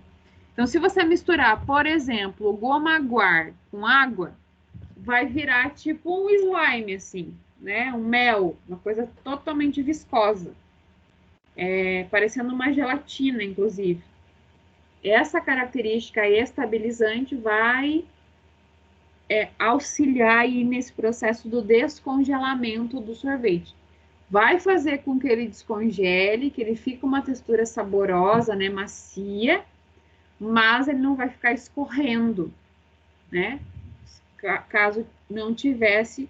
Então, se você misturar, por exemplo, goma guar com água, vai virar tipo um slime, assim, né? Um mel, uma coisa totalmente viscosa. Parecendo uma gelatina, inclusive. Essa característica estabilizante vai auxiliar aí nesse processo do descongelamento do sorvete. Vai fazer com que ele descongele, que ele fique uma textura saborosa, né, macia, mas ele não vai ficar escorrendo, né? Caso não tivesse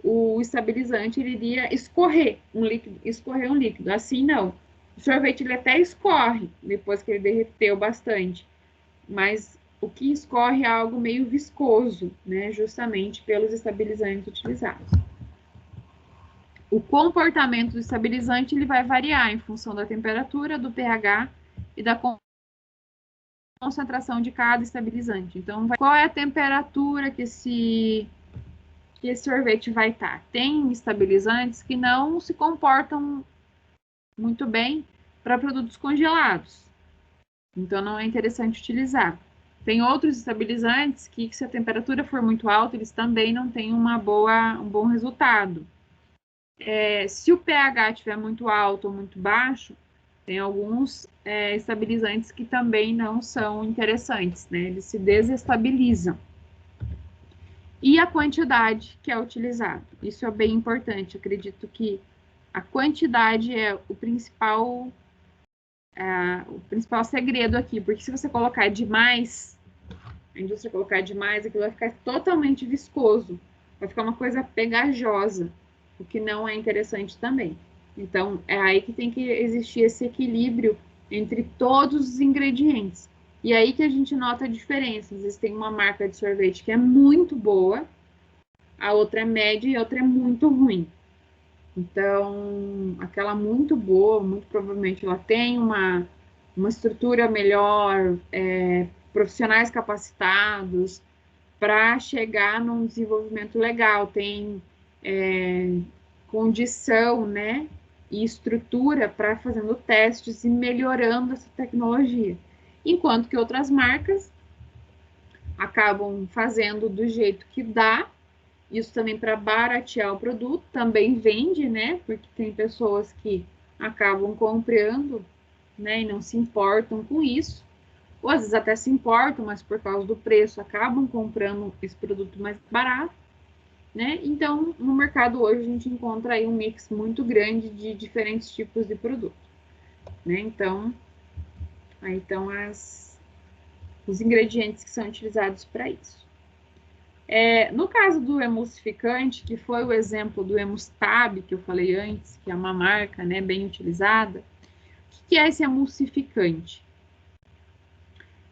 o estabilizante, ele iria escorrer um líquido. Assim, não. O sorvete ele até escorre depois que ele derreteu bastante, mas o que escorre é algo meio viscoso, né? Justamente pelos estabilizantes utilizados. O comportamento do estabilizante ele vai variar em função da temperatura, do pH e da concentração de cada estabilizante. Então, qual é a temperatura que esse que esse sorvete vai estar? Tem estabilizantes que não se comportam muito bem para produtos congelados. Então, não é interessante utilizar. Tem outros estabilizantes que, se a temperatura for muito alta, eles também não têm um bom resultado. Se o pH estiver muito alto ou muito baixo, tem alguns estabilizantes que também não são interessantes, né? Eles se desestabilizam. E a quantidade que é utilizada. Isso é bem importante. Acredito que a quantidade é o principal segredo aqui, porque se você colocar demais, a indústria colocar demais, aquilo vai ficar totalmente viscoso, vai ficar uma coisa pegajosa, o que não é interessante também. Então, é aí que tem que existir esse equilíbrio entre todos os ingredientes. E aí que a gente nota a diferença. Às vezes tem uma marca de sorvete que é muito boa, a outra é média e a outra é muito ruim. Então, aquela muito boa, muito provavelmente ela tem uma estrutura melhor, profissionais capacitados para chegar num desenvolvimento legal, tem condição, né, e estrutura para fazendo testes e melhorando essa tecnologia. Enquanto que outras marcas acabam fazendo do jeito que dá, isso também para baratear o produto, também vende, né? Porque tem pessoas que acabam comprando, né? E não se importam com isso. Ou às vezes até se importam, mas por causa do preço acabam comprando esse produto mais barato, né? Então, no mercado hoje a gente encontra aí um mix muito grande de diferentes tipos de produto, né? Então, aí estão os ingredientes que são utilizados para isso. No caso do emulsificante, que foi o exemplo do Emustab, que eu falei antes, que é uma marca, né, bem utilizada, o que é esse emulsificante?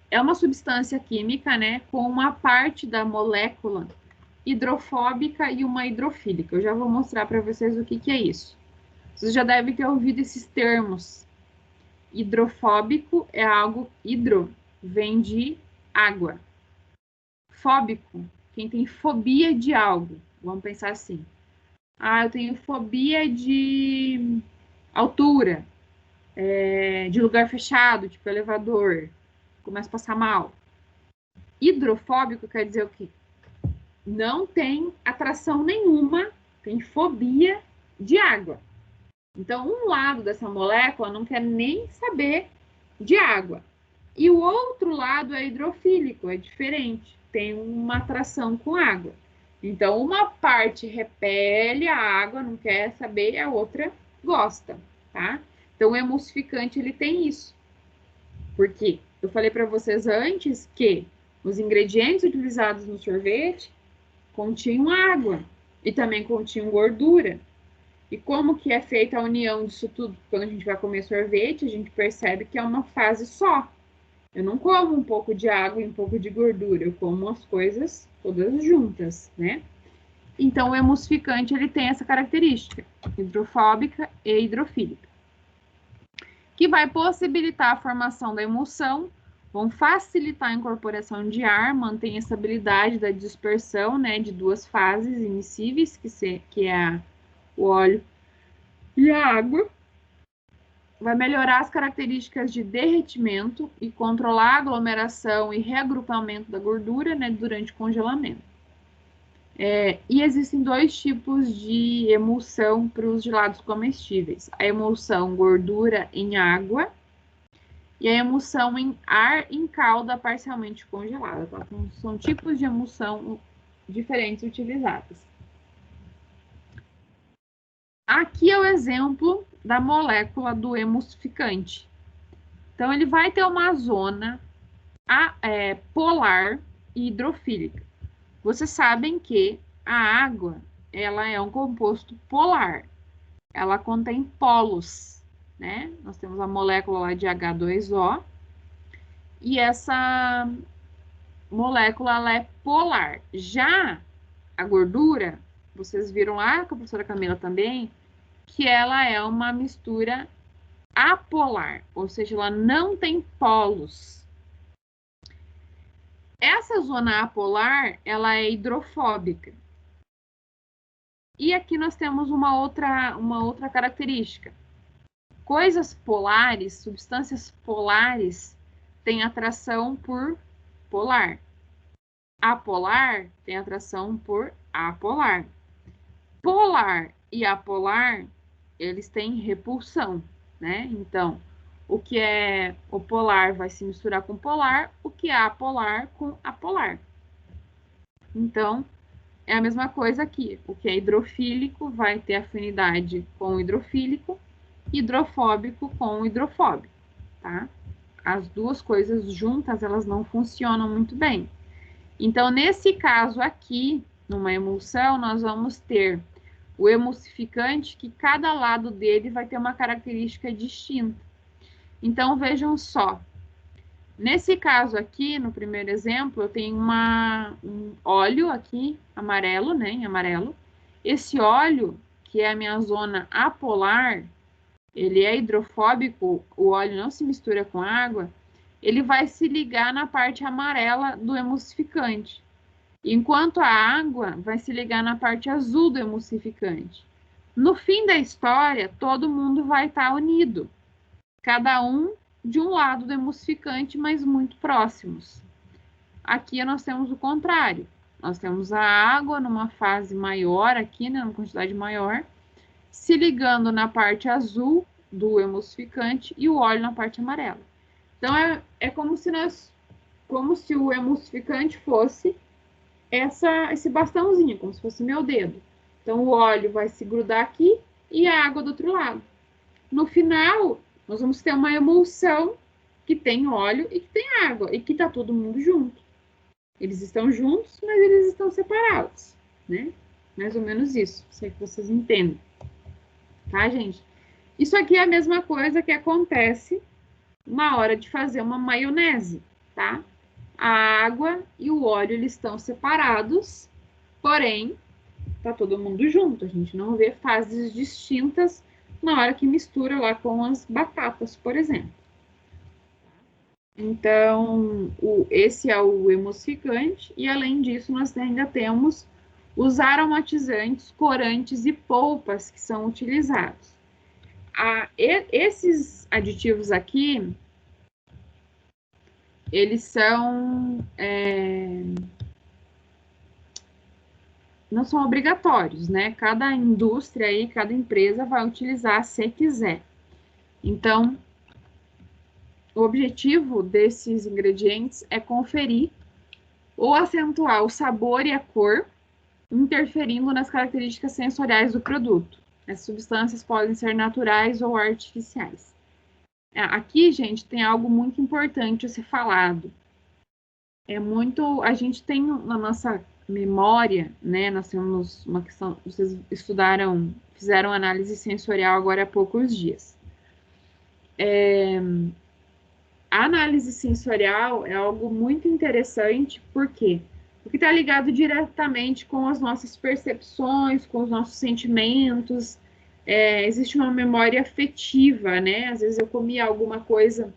É uma substância química, né, com uma parte da molécula hidrofóbica e uma hidrofílica. Eu já vou mostrar para vocês o que é isso. Vocês já devem ter ouvido esses termos. Hidrofóbico é algo, hidro vem de água. Fóbico, quem tem fobia de algo. Vamos pensar assim. Eu tenho fobia de altura, de lugar fechado, tipo elevador. Começo a passar mal. Hidrofóbico quer dizer o quê? Não tem atração nenhuma, tem fobia de água. Então, um lado dessa molécula não quer nem saber de água. E o outro lado é hidrofílico, é diferente, tem uma atração com água. Então, uma parte repele a água, não quer saber, a outra gosta, tá? Então, o emulsificante, ele tem isso. Por quê? Eu falei para vocês antes que os ingredientes utilizados no sorvete continham água e também continham gordura. E como que é feita a união disso tudo? Quando a gente vai comer sorvete, a gente percebe que é uma fase só. Eu não como um pouco de água e um pouco de gordura, eu como as coisas todas juntas, né? Então, o emulsificante, ele tem essa característica, hidrofóbica e hidrofílica, que vai possibilitar a formação da emulsão, vão facilitar a incorporação de ar, mantém a estabilidade da dispersão, né, de duas fases immiscíveis, que é o óleo e a água. Vai melhorar as características de derretimento e controlar a aglomeração e reagrupamento da gordura, né, durante o congelamento. E existem dois tipos de emulsão para os gelados comestíveis. A emulsão gordura em água e a emulsão em ar em calda parcialmente congelada. Tá? Então, são tipos de emulsão diferentes utilizadas. Aqui é o exemplo da molécula do emulsificante. Então, ele vai ter uma zona polar e hidrofílica. Vocês sabem que a água, ela é um composto polar. Ela contém polos, né? Nós temos a molécula lá de H2O. E essa molécula, ela é polar. Já a gordura, vocês viram lá com a professora Camila também, que ela é uma mistura apolar, ou seja, ela não tem polos. Essa zona apolar, ela é hidrofóbica. E aqui nós temos uma outra característica. Coisas polares, substâncias polares, têm atração por polar. Apolar tem atração por apolar. Polar e apolar, eles têm repulsão, né? Então, o que é o polar vai se misturar com polar, o que é apolar com apolar. Então, é a mesma coisa aqui. O que é hidrofílico vai ter afinidade com o hidrofílico, hidrofóbico com o hidrofóbico, tá? As duas coisas juntas, elas não funcionam muito bem. Então, nesse caso aqui, numa emulsão, nós vamos ter o emulsificante, que cada lado dele vai ter uma característica distinta. Então, vejam só. Nesse caso aqui, no primeiro exemplo, eu tenho um óleo aqui, amarelo, né, em amarelo. Esse óleo, que é a minha zona apolar, ele é hidrofóbico, o óleo não se mistura com água, ele vai se ligar na parte amarela do emulsificante, enquanto a água vai se ligar na parte azul do emulsificante. No fim da história, todo mundo vai estar unido, cada um de um lado do emulsificante, mas muito próximos. Aqui nós temos o contrário. Nós temos a água numa fase maior aqui, né, numa quantidade maior, se ligando na parte azul do emulsificante e o óleo na parte amarela. Então, é como se o emulsificante fosse esse bastãozinho, como se fosse meu dedo. Então, o óleo vai se grudar aqui e a água do outro lado. No final, nós vamos ter uma emulsão que tem óleo e que tem água, e que está todo mundo junto. Eles estão juntos, mas eles estão separados, né? Mais ou menos isso, sei que vocês entendem. Tá, gente? Isso aqui é a mesma coisa que acontece na hora de fazer uma maionese, tá? A água e o óleo, eles estão separados, porém, tá todo mundo junto. A gente não vê fases distintas na hora que mistura lá com as batatas, por exemplo. Então, esse é o emulsificante, e além disso, nós ainda temos os aromatizantes, corantes e polpas que são utilizados. Esses aditivos aqui, eles são não são obrigatórios, né? Cada indústria aí, cada empresa vai utilizar se quiser. Então, o objetivo desses ingredientes é conferir ou acentuar o sabor e a cor, interferindo nas características sensoriais do produto. As substâncias podem ser naturais ou artificiais. Aqui, gente, tem algo muito importante a ser falado. A gente tem na nossa memória, né? Nós temos uma questão, vocês fizeram análise sensorial agora há poucos dias. A análise sensorial é algo muito interessante, por quê? Porque está ligado diretamente com as nossas percepções, com os nossos sentimentos. Existe uma memória afetiva, né? Às vezes eu comia alguma coisa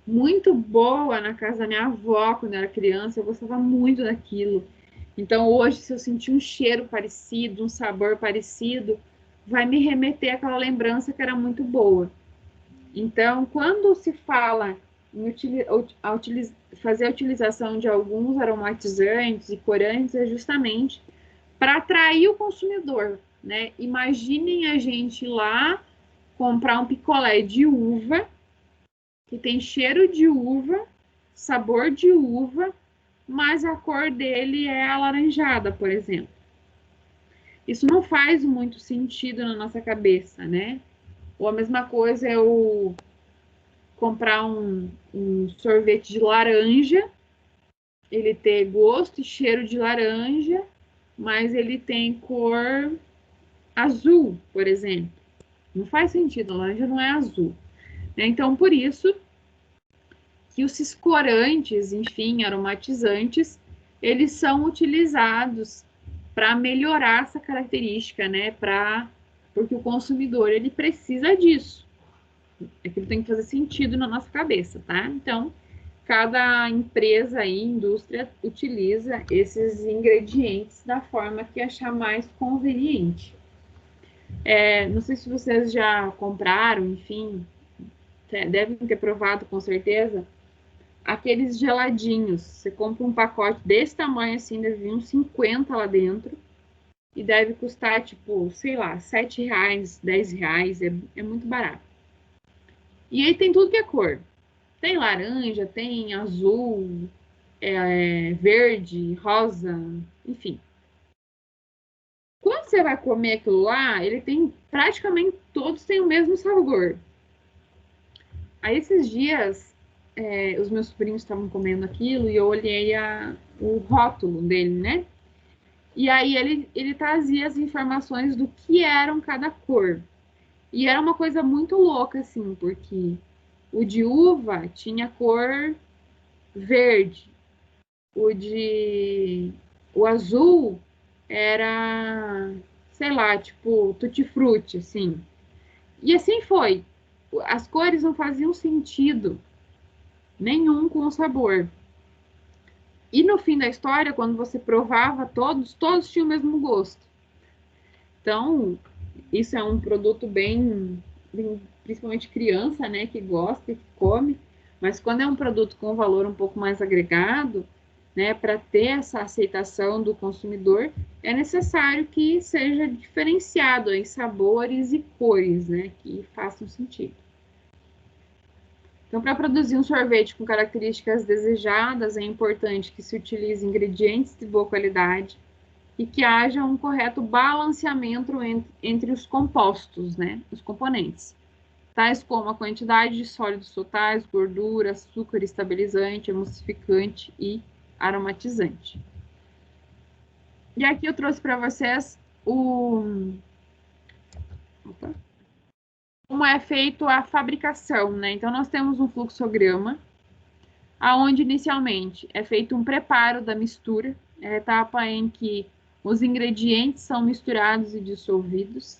muito boa na casa da minha avó quando eu era criança, eu gostava muito daquilo. Então, hoje, se eu sentir um cheiro parecido, um sabor parecido, vai me remeter àquela lembrança que era muito boa. Então, quando se fala em fazer a utilização de alguns aromatizantes e corantes, é justamente para atrair o consumidor, né? Imaginem a gente ir lá comprar um picolé de uva, que tem cheiro de uva, sabor de uva, mas a cor dele é alaranjada, por exemplo. Isso não faz muito sentido na nossa cabeça, né? Ou a mesma coisa é eu comprar um sorvete de laranja, ele ter gosto e cheiro de laranja, mas ele tem cor azul, por exemplo. Não faz sentido, a laranja não é azul. Então, por isso que os corantes, enfim, aromatizantes, eles são utilizados para melhorar essa característica, né? Porque o consumidor, ele precisa disso. Aquilo tem que fazer sentido na nossa cabeça, tá? Então, cada empresa e indústria utiliza esses ingredientes da forma que achar mais conveniente. Não sei se vocês já compraram, enfim, devem ter provado com certeza, aqueles geladinhos. Você compra um pacote desse tamanho assim, deve vir uns 50 lá dentro, e deve custar, tipo, sei lá, R$7, R$10, é muito barato. E aí tem tudo que é cor. Tem laranja, tem azul, verde, rosa, enfim. Quando você vai comer aquilo lá, ele tem, praticamente todos têm o mesmo sabor. Aí esses dias, os meus sobrinhos estavam comendo aquilo e eu olhei o rótulo dele, né? E aí ele trazia as informações do que eram cada cor. E era uma coisa muito louca, assim, porque o de uva tinha cor verde. O azul era, sei lá, tipo, tutti-frutti, assim. E assim foi. As cores não faziam sentido nenhum com o sabor. E no fim da história, quando você provava todos tinham o mesmo gosto. Então, isso é um produto bem principalmente criança, né, que gosta, que come, mas quando é um produto com valor um pouco mais agregado, né, para ter essa aceitação do consumidor, é necessário que seja diferenciado em sabores e cores, né, que façam sentido. Então, para produzir um sorvete com características desejadas, é importante que se utilize ingredientes de boa qualidade e que haja um correto balanceamento entre os compostos, né, os componentes, tais como a quantidade de sólidos totais, gordura, açúcar estabilizante, emulsificante e aromatizante. E aqui eu trouxe para vocês como é feito a fabricação, né? Então, nós temos um fluxograma, aonde inicialmente é feito um preparo da mistura, é a etapa em que os ingredientes são misturados e dissolvidos.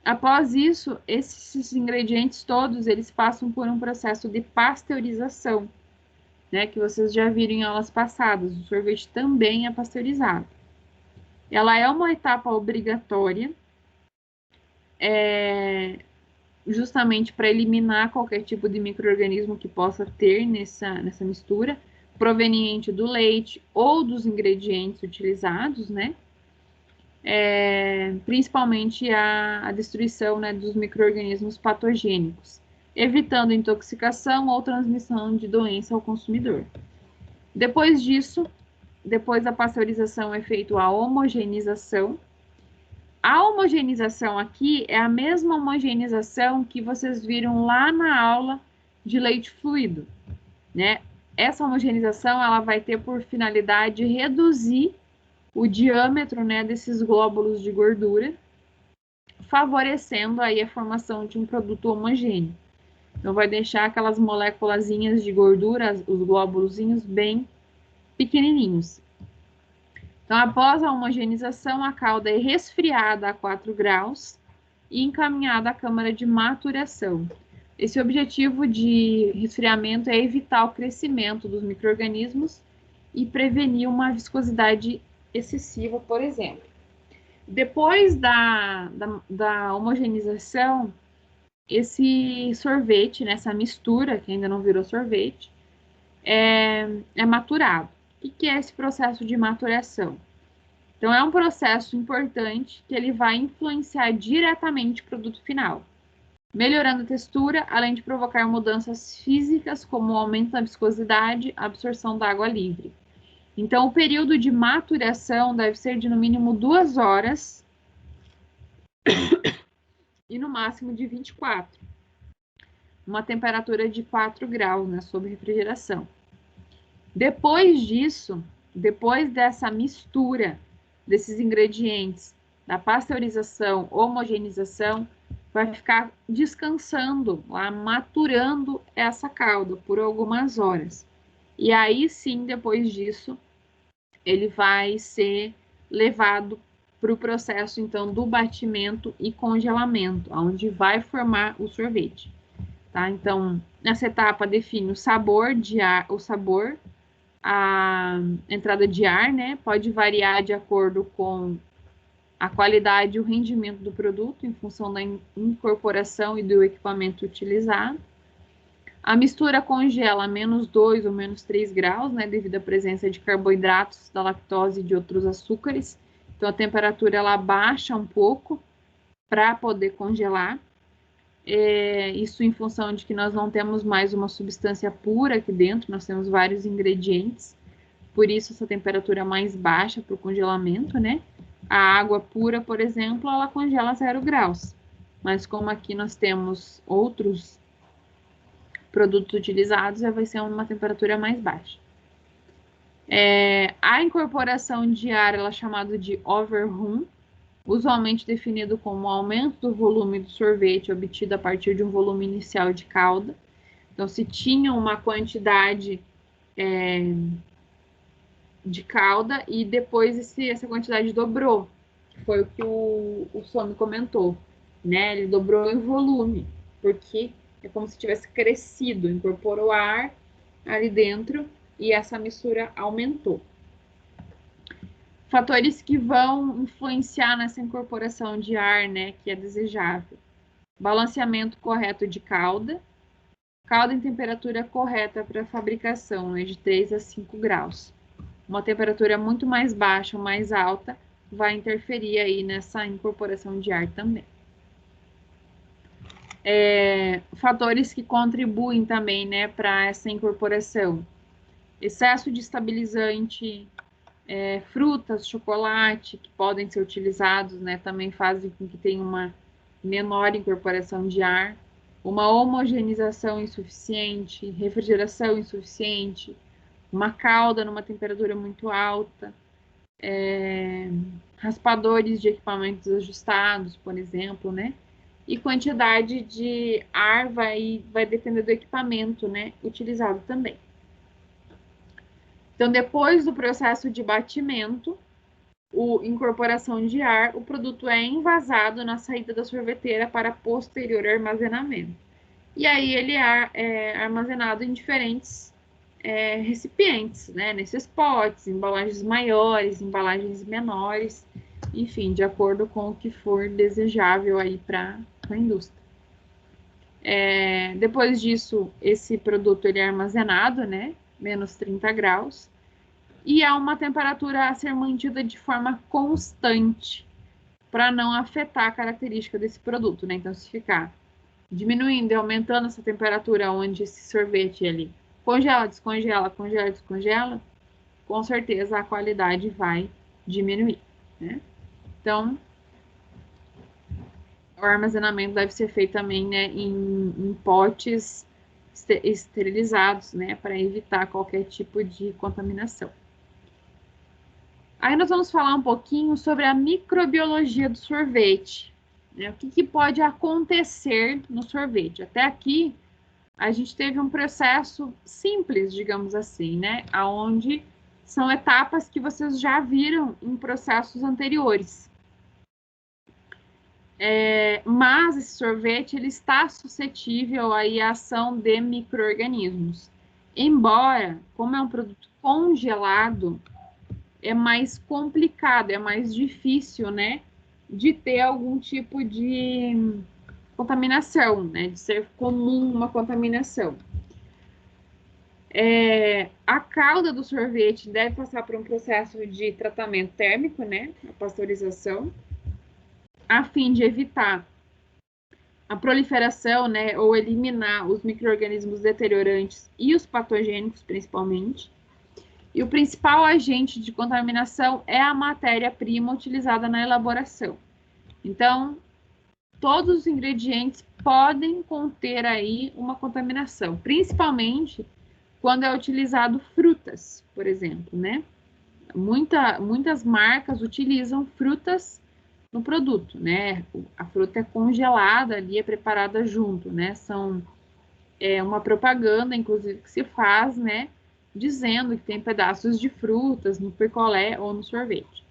Após isso, esses ingredientes todos, eles passam por um processo de pasteurização, né, que vocês já viram em aulas passadas. O sorvete também é pasteurizado. Ela é uma etapa obrigatória, justamente para eliminar qualquer tipo de micro-organismo que possa ter nessa mistura, proveniente do leite ou dos ingredientes utilizados, né? Principalmente a destruição, né, dos micro-organismos patogênicos, evitando intoxicação ou transmissão de doença ao consumidor. Depois disso, depois da pasteurização, é feita a homogeneização. A homogeneização aqui é a mesma homogeneização que vocês viram lá na aula de leite fluido, né? Essa homogeneização, ela vai ter por finalidade reduzir o diâmetro, né, desses glóbulos de gordura, favorecendo aí a formação de um produto homogêneo. Então, vai deixar aquelas moléculazinhas de gordura, os glóbulozinhos, bem pequenininhos. Então, após a homogeneização, a calda é resfriada a 4 graus e encaminhada à câmara de maturação. Esse objetivo de resfriamento é evitar o crescimento dos micro-organismos e prevenir uma viscosidade excessiva, por exemplo. Depois da homogeneização, esse sorvete, né, essa mistura, que ainda não virou sorvete, é maturado. O que é esse processo de maturação? Então, é um processo importante que ele vai influenciar diretamente o produto final, melhorando a textura, além de provocar mudanças físicas, como o aumento da viscosidade, absorção da água livre. Então, o período de maturação deve ser de no mínimo 2 horas e no máximo de 24. Uma temperatura de 4 graus, né, sob refrigeração. Depois disso, depois dessa mistura desses ingredientes, da pasteurização, homogeneização, vai ficar descansando lá, maturando essa calda por algumas horas. E aí sim, depois disso, ele vai ser levado para o processo, então, do batimento e congelamento, onde vai formar o sorvete. tá? Então, nessa etapa define o sabor de ar, a entrada de ar, né? Pode variar de acordo com a qualidade e o rendimento do produto, em função da incorporação e do equipamento utilizado. A mistura congela a -2 ou -3 graus, né? Devido à presença de carboidratos, da lactose e de outros açúcares. Então, a temperatura ela baixa um pouco para poder congelar. Isso em função de que nós não temos mais uma substância pura aqui dentro, nós temos vários ingredientes, por isso essa temperatura mais baixa para o congelamento, né? A água pura, por exemplo, ela congela a 0 graus, mas como aqui nós temos outros produtos utilizados, vai ser uma temperatura mais baixa. A incorporação de ar ela é chamada de overrun, usualmente definido como aumento do volume do sorvete obtido a partir de um volume inicial de calda. Então, se tinha uma quantidade de calda e depois essa quantidade dobrou, que foi o que o Somi comentou, né? Ele dobrou em volume, porque é como se tivesse crescido, incorporou ar ali dentro e essa mistura aumentou. Fatores que vão influenciar nessa incorporação de ar, né, que é desejável. Balanceamento correto de calda em temperatura correta para fabricação, né, de 3 a 5 graus. Uma temperatura muito mais baixa ou mais alta vai interferir aí nessa incorporação de ar também. Fatores que contribuem também, né, para essa incorporação. Excesso de estabilizante, frutas, chocolate, que podem ser utilizados, né, também fazem com que tenha uma menor incorporação de ar, uma homogeneização insuficiente, refrigeração insuficiente, uma calda numa temperatura muito alta, raspadores de equipamentos ajustados, por exemplo, né, e quantidade de ar vai depender do equipamento, né, utilizado também. Então, depois do processo de batimento, incorporação de ar, o produto é envasado na saída da sorveteira para posterior armazenamento. E aí ele é armazenado em diferentes recipientes, né? Nesses potes, embalagens maiores, embalagens menores, enfim, de acordo com o que for desejável aí para a indústria. Depois disso, esse produto ele é armazenado, né? -30 graus, e há uma temperatura a ser mantida de forma constante para não afetar a característica desse produto, né? Então, se ficar diminuindo e aumentando essa temperatura onde esse sorvete ele congela, descongela, congela, descongela, com certeza a qualidade vai diminuir, né? Então, o armazenamento deve ser feito também, né, em potes esterilizados, né, para evitar qualquer tipo de contaminação. Aí nós vamos falar um pouquinho sobre a microbiologia do sorvete, né? O que pode acontecer no sorvete. Até aqui, a gente teve um processo simples, digamos assim, né? Onde são etapas que vocês já viram em processos anteriores. Mas esse sorvete ele está suscetível aí à ação de micro-organismos. Embora, como é um produto congelado, é mais complicado, é mais difícil, né, de ter algum tipo de contaminação, né, de ser comum uma contaminação. A calda do sorvete deve passar por um processo de tratamento térmico, né, a pasteurização, a fim de evitar a proliferação, né, ou eliminar os micro-organismos deteriorantes e os patogênicos, principalmente. E o principal agente de contaminação é a matéria-prima utilizada na elaboração. Então, todos os ingredientes podem conter aí uma contaminação, principalmente quando é utilizado frutas, por exemplo, né? Muitas marcas utilizam frutas no produto, né? A fruta é congelada ali, é preparada junto, né? Uma propaganda, inclusive, que se faz, né? Dizendo que tem pedaços de frutas no picolé ou no sorvete.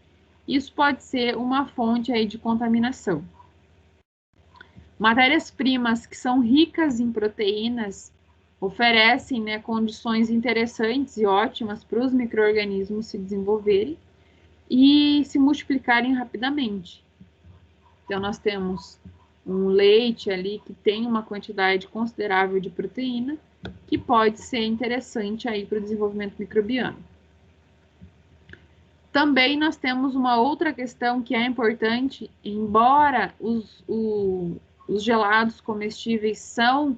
Isso pode ser uma fonte aí de contaminação. Matérias-primas que são ricas em proteínas oferecem, né, condições interessantes e ótimas para os micro-organismos se desenvolverem e se multiplicarem rapidamente. Então, nós temos um leite ali que tem uma quantidade considerável de proteína, que pode ser interessante aí para o desenvolvimento microbiano. Também nós temos uma outra questão que é importante, embora os gelados comestíveis são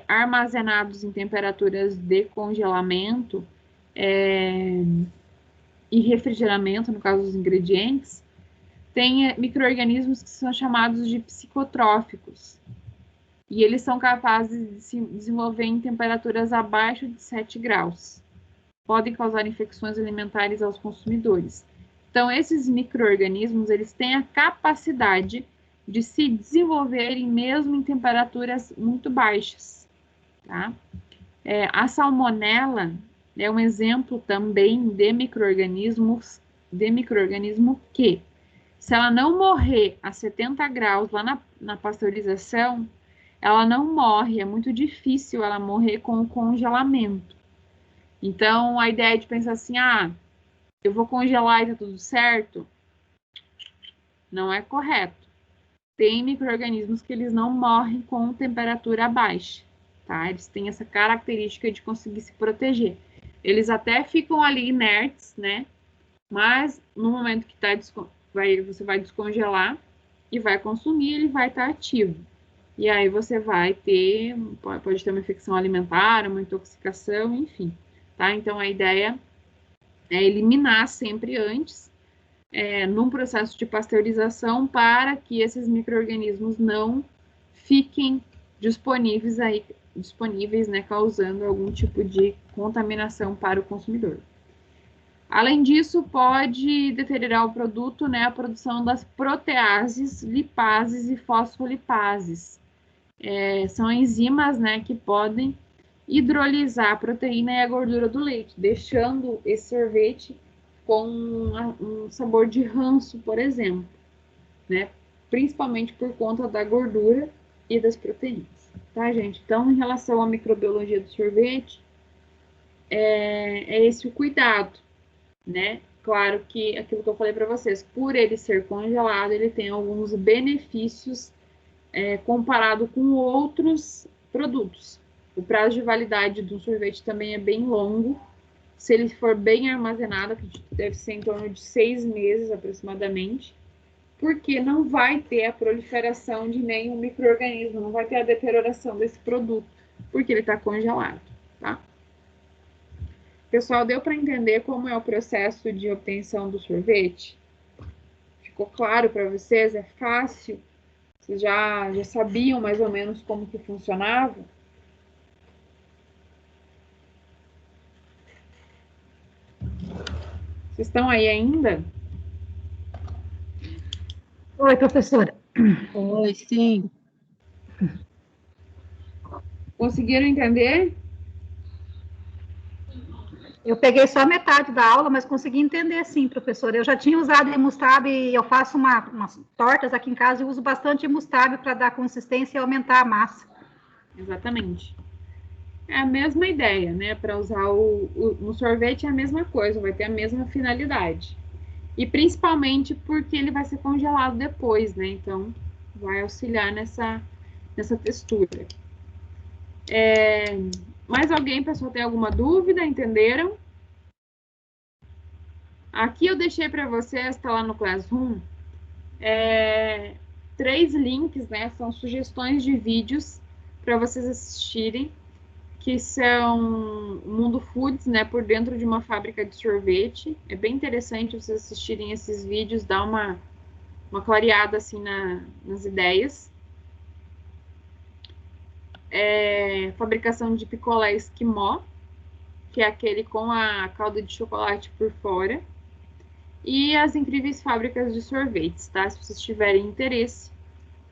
armazenados em temperaturas de congelamento e refrigeramento, no caso dos ingredientes, tem micro-organismos que são chamados de psicotróficos. E eles são capazes de se desenvolver em temperaturas abaixo de 7 graus. Podem causar infecções alimentares aos consumidores. Então, esses micro-organismos, eles têm a capacidade de se desenvolverem mesmo em temperaturas muito baixas, tá? A salmonela é um exemplo também de micro-organismo que, se ela não morrer a 70 graus lá na pasteurização, ela não morre, é muito difícil ela morrer com o congelamento. Então, a ideia de pensar assim, eu vou congelar e tá tudo certo, não é correto. Tem micro-organismos que eles não morrem com temperatura baixa, tá? Eles têm essa característica de conseguir se proteger. Eles até ficam ali inertes, né? Mas no momento que você vai descongelar e vai consumir, ele vai estar ativo. E aí você pode ter uma infecção alimentar, uma intoxicação, enfim. Tá? Então, a ideia é eliminar sempre antes, num processo de pasteurização, para que esses micro-organismos não fiquem disponíveis, né, causando algum tipo de contaminação para o consumidor. Além disso, pode deteriorar o produto, né, a produção das proteases, lipases e fosfolipases. São enzimas, né, que podem hidrolisar a proteína e a gordura do leite, deixando esse sorvete com um sabor de ranço, por exemplo, né? Principalmente por conta da gordura e das proteínas, tá, gente? Então, em relação à microbiologia do sorvete, é esse o cuidado, né? Claro que aquilo que eu falei para vocês, por ele ser congelado, ele tem alguns benefícios comparado com outros produtos. O prazo de validade do sorvete também é bem longo. Se ele for bem armazenado, acredito que deve ser em torno de 6 meses aproximadamente, porque não vai ter a proliferação de nenhum micro-organismo, não vai ter a deterioração desse produto, porque ele está congelado, tá? Pessoal, deu para entender como é o processo de obtenção do sorvete? Ficou claro para vocês? É fácil? Vocês já sabiam mais ou menos como que funcionava? Vocês estão aí ainda? Oi, professora. Oi, sim. Conseguiram entender? Eu peguei só a metade da aula, mas consegui entender sim, professora. Eu já tinha usado emustabe e eu faço umas tortas aqui em casa e uso bastante emustabe para dar consistência e aumentar a massa. Exatamente. É a mesma ideia, né? Para usar no sorvete é a mesma coisa, vai ter a mesma finalidade. E principalmente porque ele vai ser congelado depois, né? Então, vai auxiliar nessa textura. Mais alguém, pessoal, tem alguma dúvida? Entenderam? Aqui eu deixei para vocês, está lá no Classroom, 3 links, né? São sugestões de vídeos para vocês assistirem, que são Mundo Foods, né, por dentro de uma fábrica de sorvete. É bem interessante vocês assistirem esses vídeos, dá uma clareada assim nas ideias. Fabricação de picolé esquimó, que é aquele com a calda de chocolate por fora. E as incríveis fábricas de sorvetes, tá? Se vocês tiverem interesse,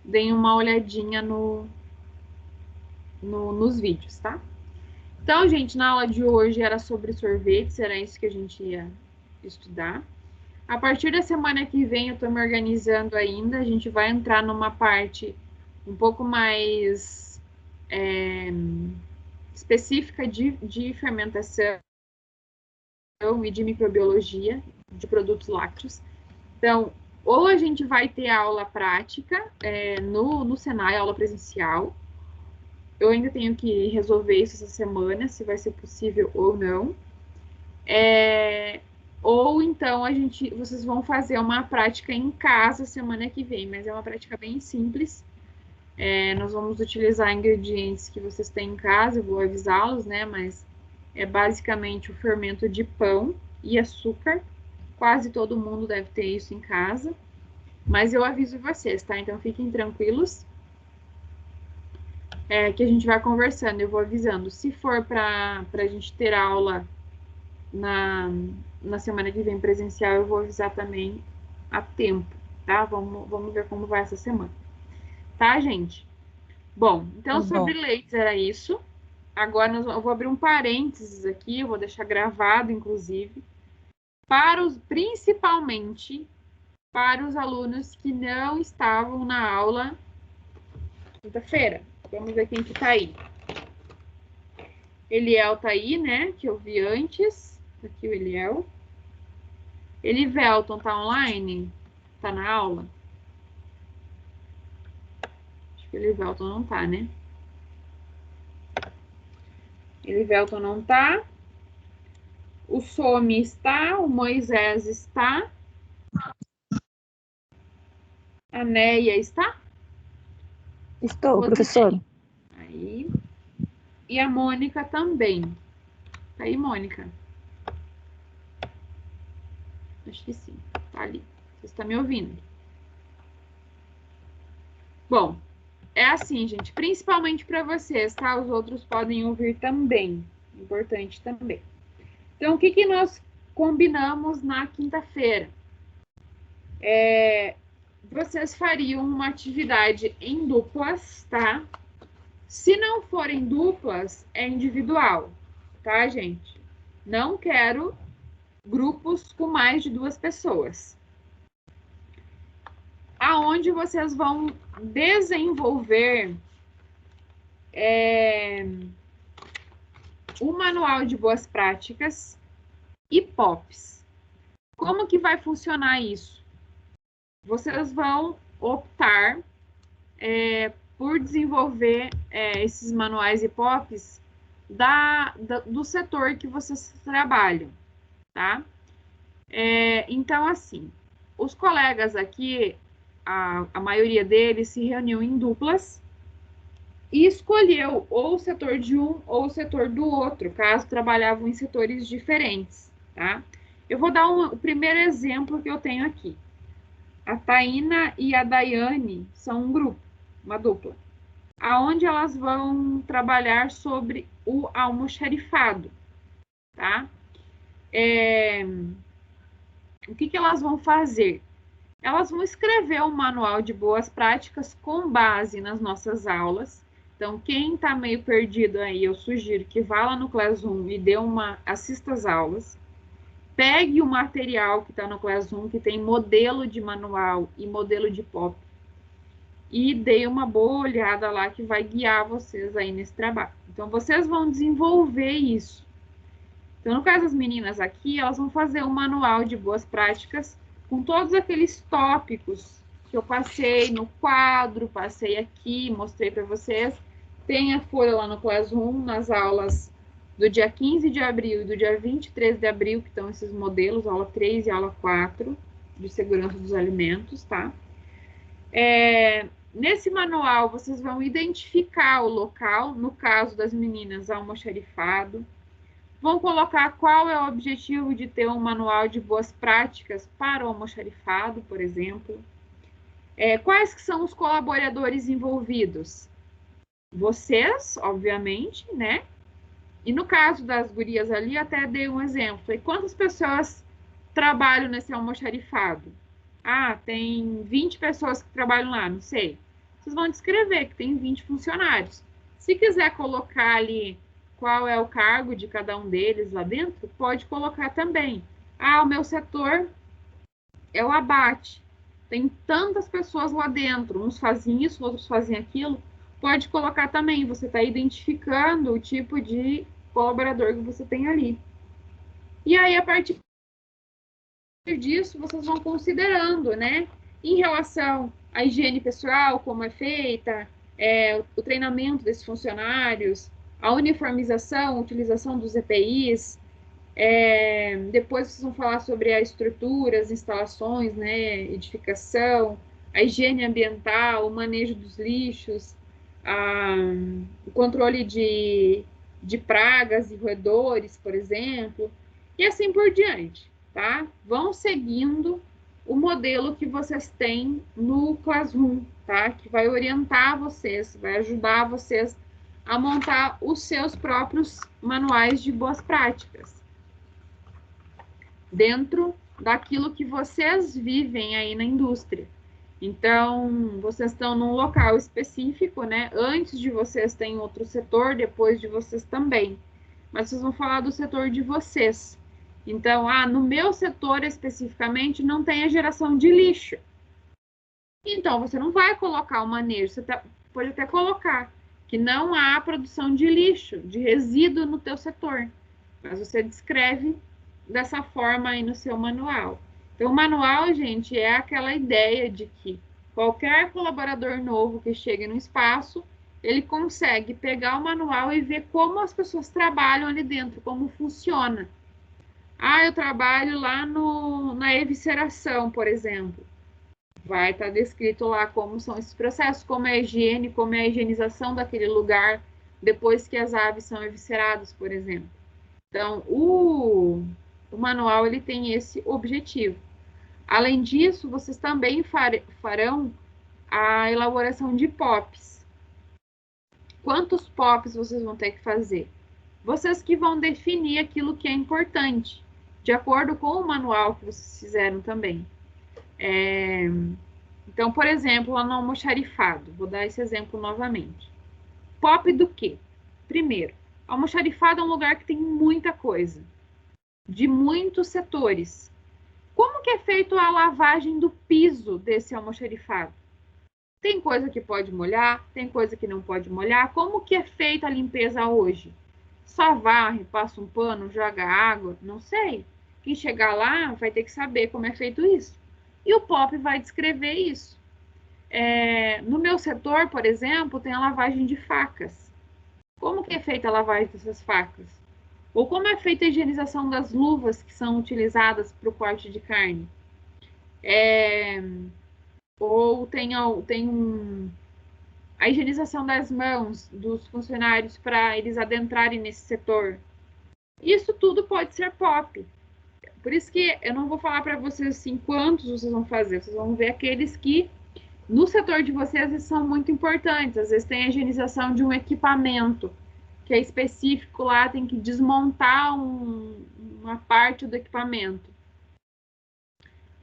deem uma olhadinha nos vídeos, tá? Então, gente, na aula de hoje era sobre sorvetes, era isso que a gente ia estudar. A partir da semana que vem, eu estou me organizando ainda, a gente vai entrar numa parte um pouco mais específica de fermentação e de microbiologia de produtos lácteos. Então, ou a gente vai ter aula prática no Senai, aula presencial. Eu ainda tenho que resolver isso essa semana, se vai ser possível ou não. Ou então vocês vão fazer uma prática em casa semana que vem, mas é uma prática bem simples. Nós vamos utilizar ingredientes que vocês têm em casa, eu vou avisá-los, né? Mas é basicamente o fermento de pão e açúcar. Quase todo mundo deve ter isso em casa. Mas eu aviso vocês, tá? Então fiquem tranquilos. Que a gente vai conversando, eu vou avisando. Se for para a gente ter aula na semana que vem presencial, eu vou avisar também a tempo, tá? Vamos ver como vai essa semana. Tá, gente? Bom, então sobre leites era isso. Agora eu vou abrir um parênteses aqui, eu vou deixar gravado, inclusive, principalmente para os alunos que não estavam na aula quinta-feira. Vamos ver quem que tá aí. Eliel tá aí, né? Que eu vi antes. Aqui o Eliel. Elivelton tá online? Tá na aula? Acho que o Elivelton não tá, né? Elivelton não tá. O Somi está. O Moisés está. A Neia está? Estou, professor. Aí. E a Mônica também. Tá aí, Mônica? Acho que sim. Tá ali. Você está me ouvindo? Bom, é assim, gente. Principalmente para vocês, tá? Os outros podem ouvir também. Importante também. Então, o que nós combinamos na quinta-feira? Vocês fariam uma atividade em duplas, tá? Se não forem duplas, é individual, tá, gente? Não quero grupos com mais de 2 pessoas. Aonde vocês vão desenvolver o manual de boas práticas e POPs. Como que vai funcionar isso? Vocês vão optar por desenvolver esses manuais e POPs do setor que vocês trabalham, tá? Então, assim, os colegas aqui, a maioria deles se reuniu em duplas e escolheu ou o setor de um ou o setor do outro, caso trabalhavam em setores diferentes, tá? Eu vou dar o primeiro exemplo que eu tenho aqui. A Taína e a Daiane são um grupo, uma dupla, aonde elas vão trabalhar sobre o almoxarifado, tá? O que elas vão fazer? Elas vão escrever um manual de boas práticas com base nas nossas aulas. Então, quem está meio perdido aí, eu sugiro que vá lá no Classroom e assista as aulas. Pegue o material que está no Classroom, que tem modelo de manual e modelo de POP, e dê uma boa olhada lá que vai guiar vocês aí nesse trabalho. Então, vocês vão desenvolver isso. Então, no caso das meninas aqui, elas vão fazer um manual de boas práticas com todos aqueles tópicos que eu passei no quadro, passei aqui, mostrei para vocês. Tem a folha lá no Classroom, nas aulas do dia 15 de abril e do dia 23 de abril, que estão esses modelos, aula 3 e aula 4, de segurança dos alimentos, tá? Nesse manual, vocês vão identificar o local, no caso das meninas, almoxarifado. Vão colocar qual é o objetivo de ter um manual de boas práticas para o almoxarifado, por exemplo. Quais que são os colaboradores envolvidos? Vocês, obviamente, né? E no caso das gurias ali, até dei um exemplo. E quantas pessoas trabalham nesse almoxarifado? Ah, tem 20 pessoas que trabalham lá, não sei. Vocês vão descrever que tem 20 funcionários. Se quiser colocar ali qual é o cargo de cada um deles lá dentro, pode colocar também. Ah, o meu setor é o abate. tem tantas pessoas lá dentro, uns fazem isso, outros fazem aquilo, pode colocar também, você está identificando o tipo de colaborador que você tem ali. E aí, a partir disso, vocês vão considerando, né, em relação à higiene pessoal, como é feita, o treinamento desses funcionários, a uniformização, utilização dos EPIs, depois vocês vão falar sobre a estrutura, as instalações, né, edificação, a higiene ambiental, o manejo dos lixos, o controle de pragas e roedores, por exemplo, e assim por diante, tá? Vão seguindo o modelo que vocês têm no Classroom, tá? Que vai orientar vocês, vai ajudar vocês a montar os seus próprios manuais de boas práticas, dentro daquilo que vocês vivem aí na indústria. Então, vocês estão num local específico, né? Antes de vocês tem outro setor, depois de vocês também. Mas vocês vão falar do setor de vocês. Então, no meu setor especificamente não tem a geração de lixo. Então, você não vai colocar o manejo, você pode até colocar que não há produção de lixo, de resíduo no teu setor. Mas você descreve dessa forma aí no seu manual. Então, o manual, gente, é aquela ideia de que qualquer colaborador novo que chegue no espaço, ele consegue pegar o manual e ver como as pessoas trabalham ali dentro, como funciona. Eu trabalho lá na evisceração, por exemplo. Vai estar descrito lá como são esses processos, como é a higiene, como é a higienização daquele lugar depois que as aves são evisceradas, por exemplo. Então, o manual ele tem esse objetivo. Além disso, vocês também farão a elaboração de POPs. Quantos POPs vocês vão ter que fazer? Vocês que vão definir aquilo que é importante, de acordo com o manual que vocês fizeram também. Então, por exemplo, lá no almoxarifado, vou dar esse exemplo novamente. POP do quê? Primeiro, almoxarifado é um lugar que tem muita coisa, de muitos setores. Como que é feita a lavagem do piso desse almoxarifado? Tem coisa que pode molhar, tem coisa que não pode molhar. Como que é feita a limpeza hoje? Só varre, passa um pano, joga água? Não sei. Quem chegar lá vai ter que saber como é feito isso. E o POP vai descrever isso. No meu setor, por exemplo, tem a lavagem de facas. Como que é feita a lavagem dessas facas? Ou como é feita a higienização das luvas que são utilizadas para o corte de carne? Ou tem a higienização das mãos dos funcionários para eles adentrarem nesse setor. Isso tudo pode ser POP. Por isso que eu não vou falar para vocês assim quantos vocês vão fazer. Vocês vão ver aqueles que no setor de vocês eles são muito importantes. Às vezes tem a higienização de um equipamento que é específico lá, tem que desmontar uma parte do equipamento.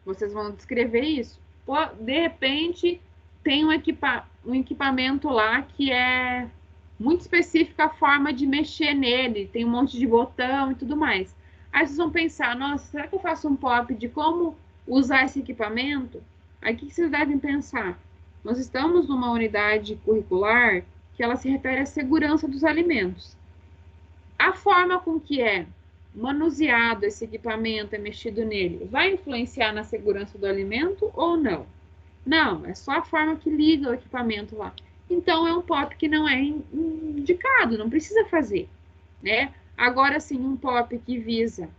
Vocês vão descrever isso. De repente, tem um equipamento lá que é muito específica a forma de mexer nele, tem um monte de botão e tudo mais. Aí vocês vão pensar, nossa, será que eu faço um POP de como usar esse equipamento? Aí o que vocês devem pensar? Nós estamos numa unidade curricular que ela se refere à segurança dos alimentos. A forma com que é manuseado esse equipamento, é mexido nele, vai influenciar na segurança do alimento ou não? Não, é só a forma que liga o equipamento lá. Então, é um POP que não é indicado, não precisa fazer, né? Agora, sim, um POP que visa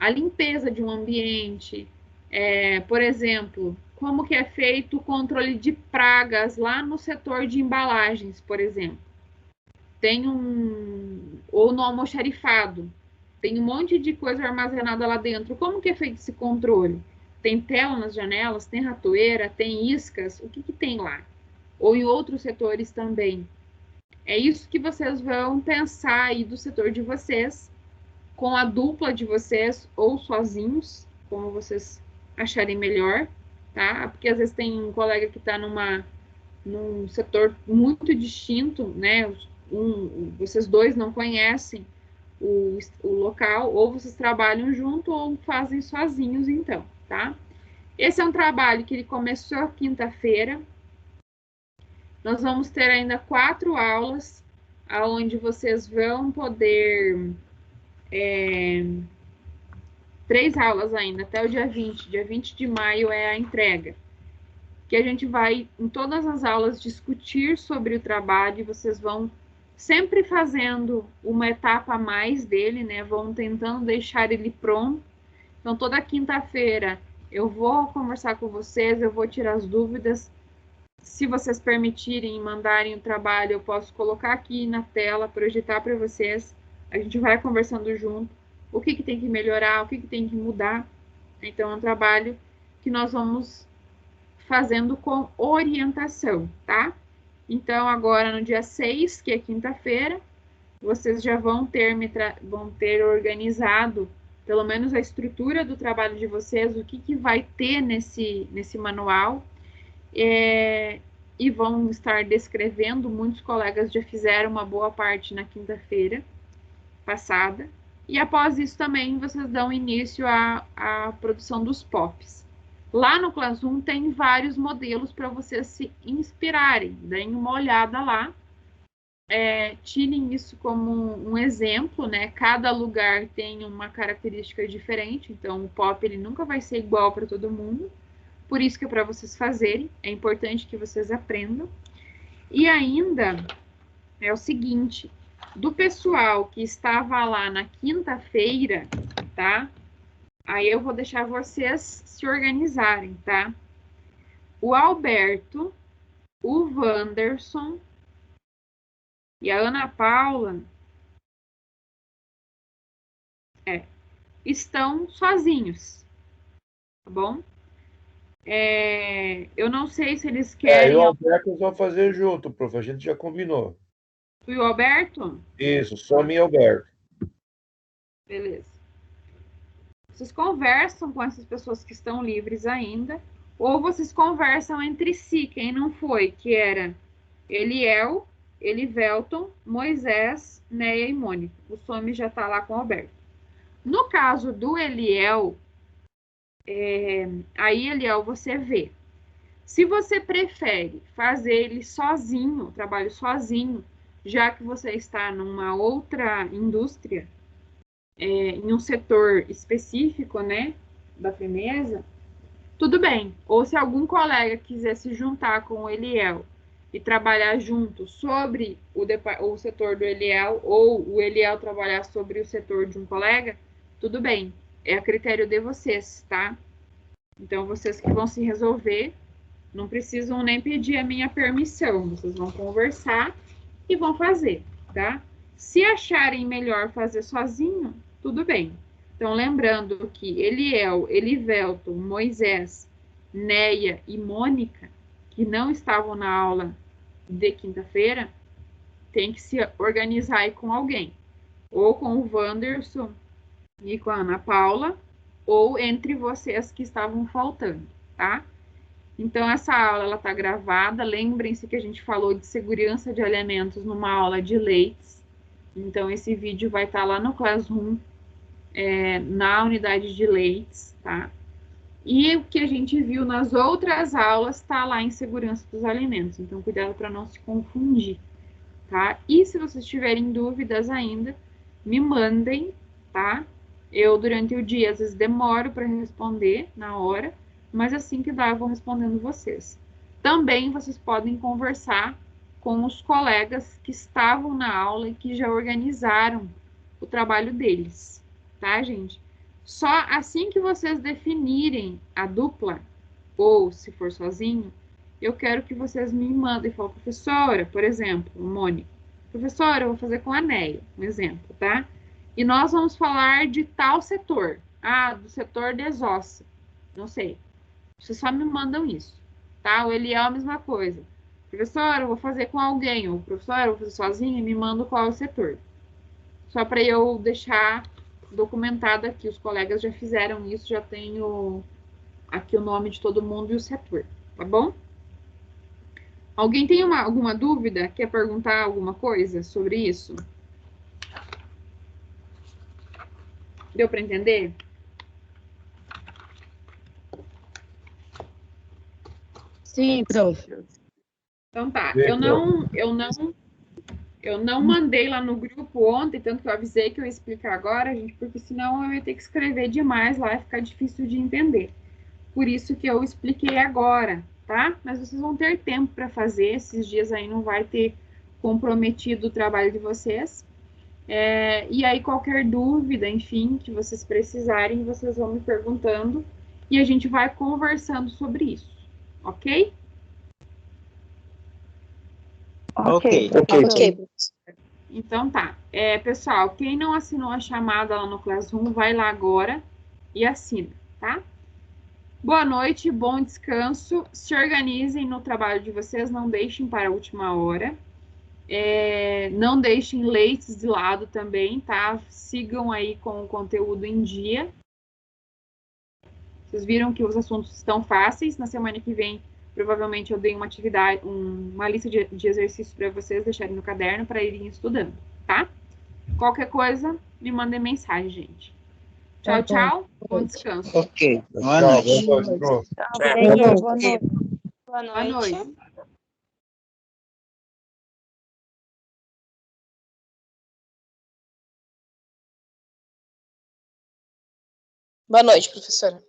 a limpeza de um ambiente, por exemplo, como que é feito o controle de pragas lá no setor de embalagens, por exemplo. Ou no almoxarifado, tem um monte de coisa armazenada lá dentro. Como que é feito esse controle? Tem tela nas janelas, tem ratoeira, tem iscas, o que tem lá? Ou em outros setores também. É isso que vocês vão pensar aí do setor de vocês, com a dupla de vocês ou sozinhos, como vocês acharem melhor, tá? Porque às vezes tem um colega que está num setor muito distinto, né? Vocês dois não conhecem o local, ou vocês trabalham junto ou fazem sozinhos, então, tá? Esse é um trabalho que ele começou quinta-feira. Nós vamos ter ainda 4 aulas, onde vocês vão poder... 3 aulas ainda, até o dia 20. Dia 20 de maio é a entrega. Que a gente vai, em todas as aulas, discutir sobre o trabalho, e vocês vão sempre fazendo uma etapa a mais dele, né? Vão tentando deixar ele pronto. Então, toda quinta-feira eu vou conversar com vocês, eu vou tirar as dúvidas. Se vocês permitirem mandarem o trabalho, eu posso colocar aqui na tela, projetar para vocês. A gente vai conversando junto. O que tem que melhorar, o que tem que mudar. Então, é um trabalho que nós vamos fazendo com orientação, tá? Então, agora no dia 6, que é quinta-feira, vocês já vão ter organizado, pelo menos a estrutura do trabalho de vocês, o que vai ter nesse manual, e vão estar descrevendo. Muitos colegas já fizeram uma boa parte na quinta-feira passada, e após isso também vocês dão início à produção dos POPs. Lá no Classroom tem vários modelos para vocês se inspirarem. Deem uma olhada lá. Tirem isso como um exemplo, né? Cada lugar tem uma característica diferente, então o POP ele nunca vai ser igual para todo mundo. Por isso que é para vocês fazerem. É importante que vocês aprendam. E ainda é o seguinte, do pessoal que estava lá na quinta-feira, tá? Aí eu vou deixar vocês se organizarem, tá? O Alberto, o Wanderson e a Ana Paula estão sozinhos, tá bom? Eu não sei se eles querem... E o Alberto nós vamos fazer junto, prof. A gente já combinou. Tu e o Alberto? Isso, só mim e Alberto. Beleza. Vocês conversam com essas pessoas que estão livres ainda, ou vocês conversam entre si, quem não foi, que era Eliel, Elivelton, Moisés, Neia e Mônica. O Some já está lá com o Alberto. No caso do Eliel, aí, Eliel, você vê. Se você prefere fazer ele sozinho, o trabalho sozinho, já que você está numa outra indústria, em um setor específico, né, da firmeza, tudo bem. Ou se algum colega quiser se juntar com o Eliel e trabalhar junto sobre o setor do Eliel, ou o Eliel trabalhar sobre o setor de um colega, tudo bem. É a critério de vocês, tá? Então, vocês que vão se resolver, não precisam nem pedir a minha permissão. Vocês vão conversar e vão fazer, tá? Se acharem melhor fazer sozinho, tudo bem. Então, lembrando que Eliel, Elivelton, Moisés, Neia e Mônica, que não estavam na aula de quinta-feira, tem que se organizar aí com alguém. Ou com o Wanderson e com a Ana Paula, ou entre vocês que estavam faltando, tá? Então, essa aula ela está gravada. Lembrem-se que a gente falou de segurança de alimentos numa aula de leites. Então, esse vídeo vai estar lá no Classroom, na unidade de leites, tá? E o que a gente viu nas outras aulas está lá em segurança dos alimentos. Então, cuidado para não se confundir, tá? E se vocês tiverem dúvidas ainda, me mandem, tá? Eu, durante o dia, às vezes demoro para responder na hora, mas assim que dá, eu vou respondendo vocês. Também vocês podem conversar com os colegas que estavam na aula e que já organizaram o trabalho deles, tá, gente? Só assim que vocês definirem a dupla, ou se for sozinho, eu quero que vocês me mandem e falem, professora, por exemplo, Mônica, professora, eu vou fazer com a Neia, um exemplo, tá? E nós vamos falar de tal setor, do setor desossa, não sei. Vocês só me mandam isso, tá? O Eliel é a mesma coisa. Professora, eu vou fazer com alguém, ou professora, eu vou fazer sozinha, e me manda qual é o setor. Só para eu deixar documentado aqui, os colegas já fizeram isso, já tenho aqui o nome de todo mundo e o setor, tá bom? Alguém tem alguma dúvida? Quer perguntar alguma coisa sobre isso? Deu para entender? Sim, prof. Então tá, Vê, eu não mandei lá no grupo ontem, tanto que eu avisei que eu ia explicar agora, gente, porque senão eu ia ter que escrever demais lá e ficar difícil de entender. Por isso que eu expliquei agora, tá? Mas vocês vão ter tempo para fazer, esses dias aí não vai ter comprometido o trabalho de vocês. E aí, qualquer dúvida, enfim, que vocês precisarem, vocês vão me perguntando e a gente vai conversando sobre isso, ok? Ok. Então tá. Pessoal, quem não assinou a chamada lá no Classroom, vai lá agora e assina, tá? Boa noite, bom descanso. Se organizem no trabalho de vocês, não deixem para a última hora. Não deixem leites de lado também, tá? Sigam aí com o conteúdo em dia. Vocês viram que os assuntos estão fáceis. Na semana que vem, provavelmente eu dei uma atividade, uma lista de exercícios para vocês deixarem no caderno para irem estudando, tá? Qualquer coisa, me mandem mensagem, gente. Tchau, tchau. Bom descanso. Ok. Boa Tchau, noite. boa noite, prof. Boa noite. Boa Boa noite. noite. Boa noite, professora.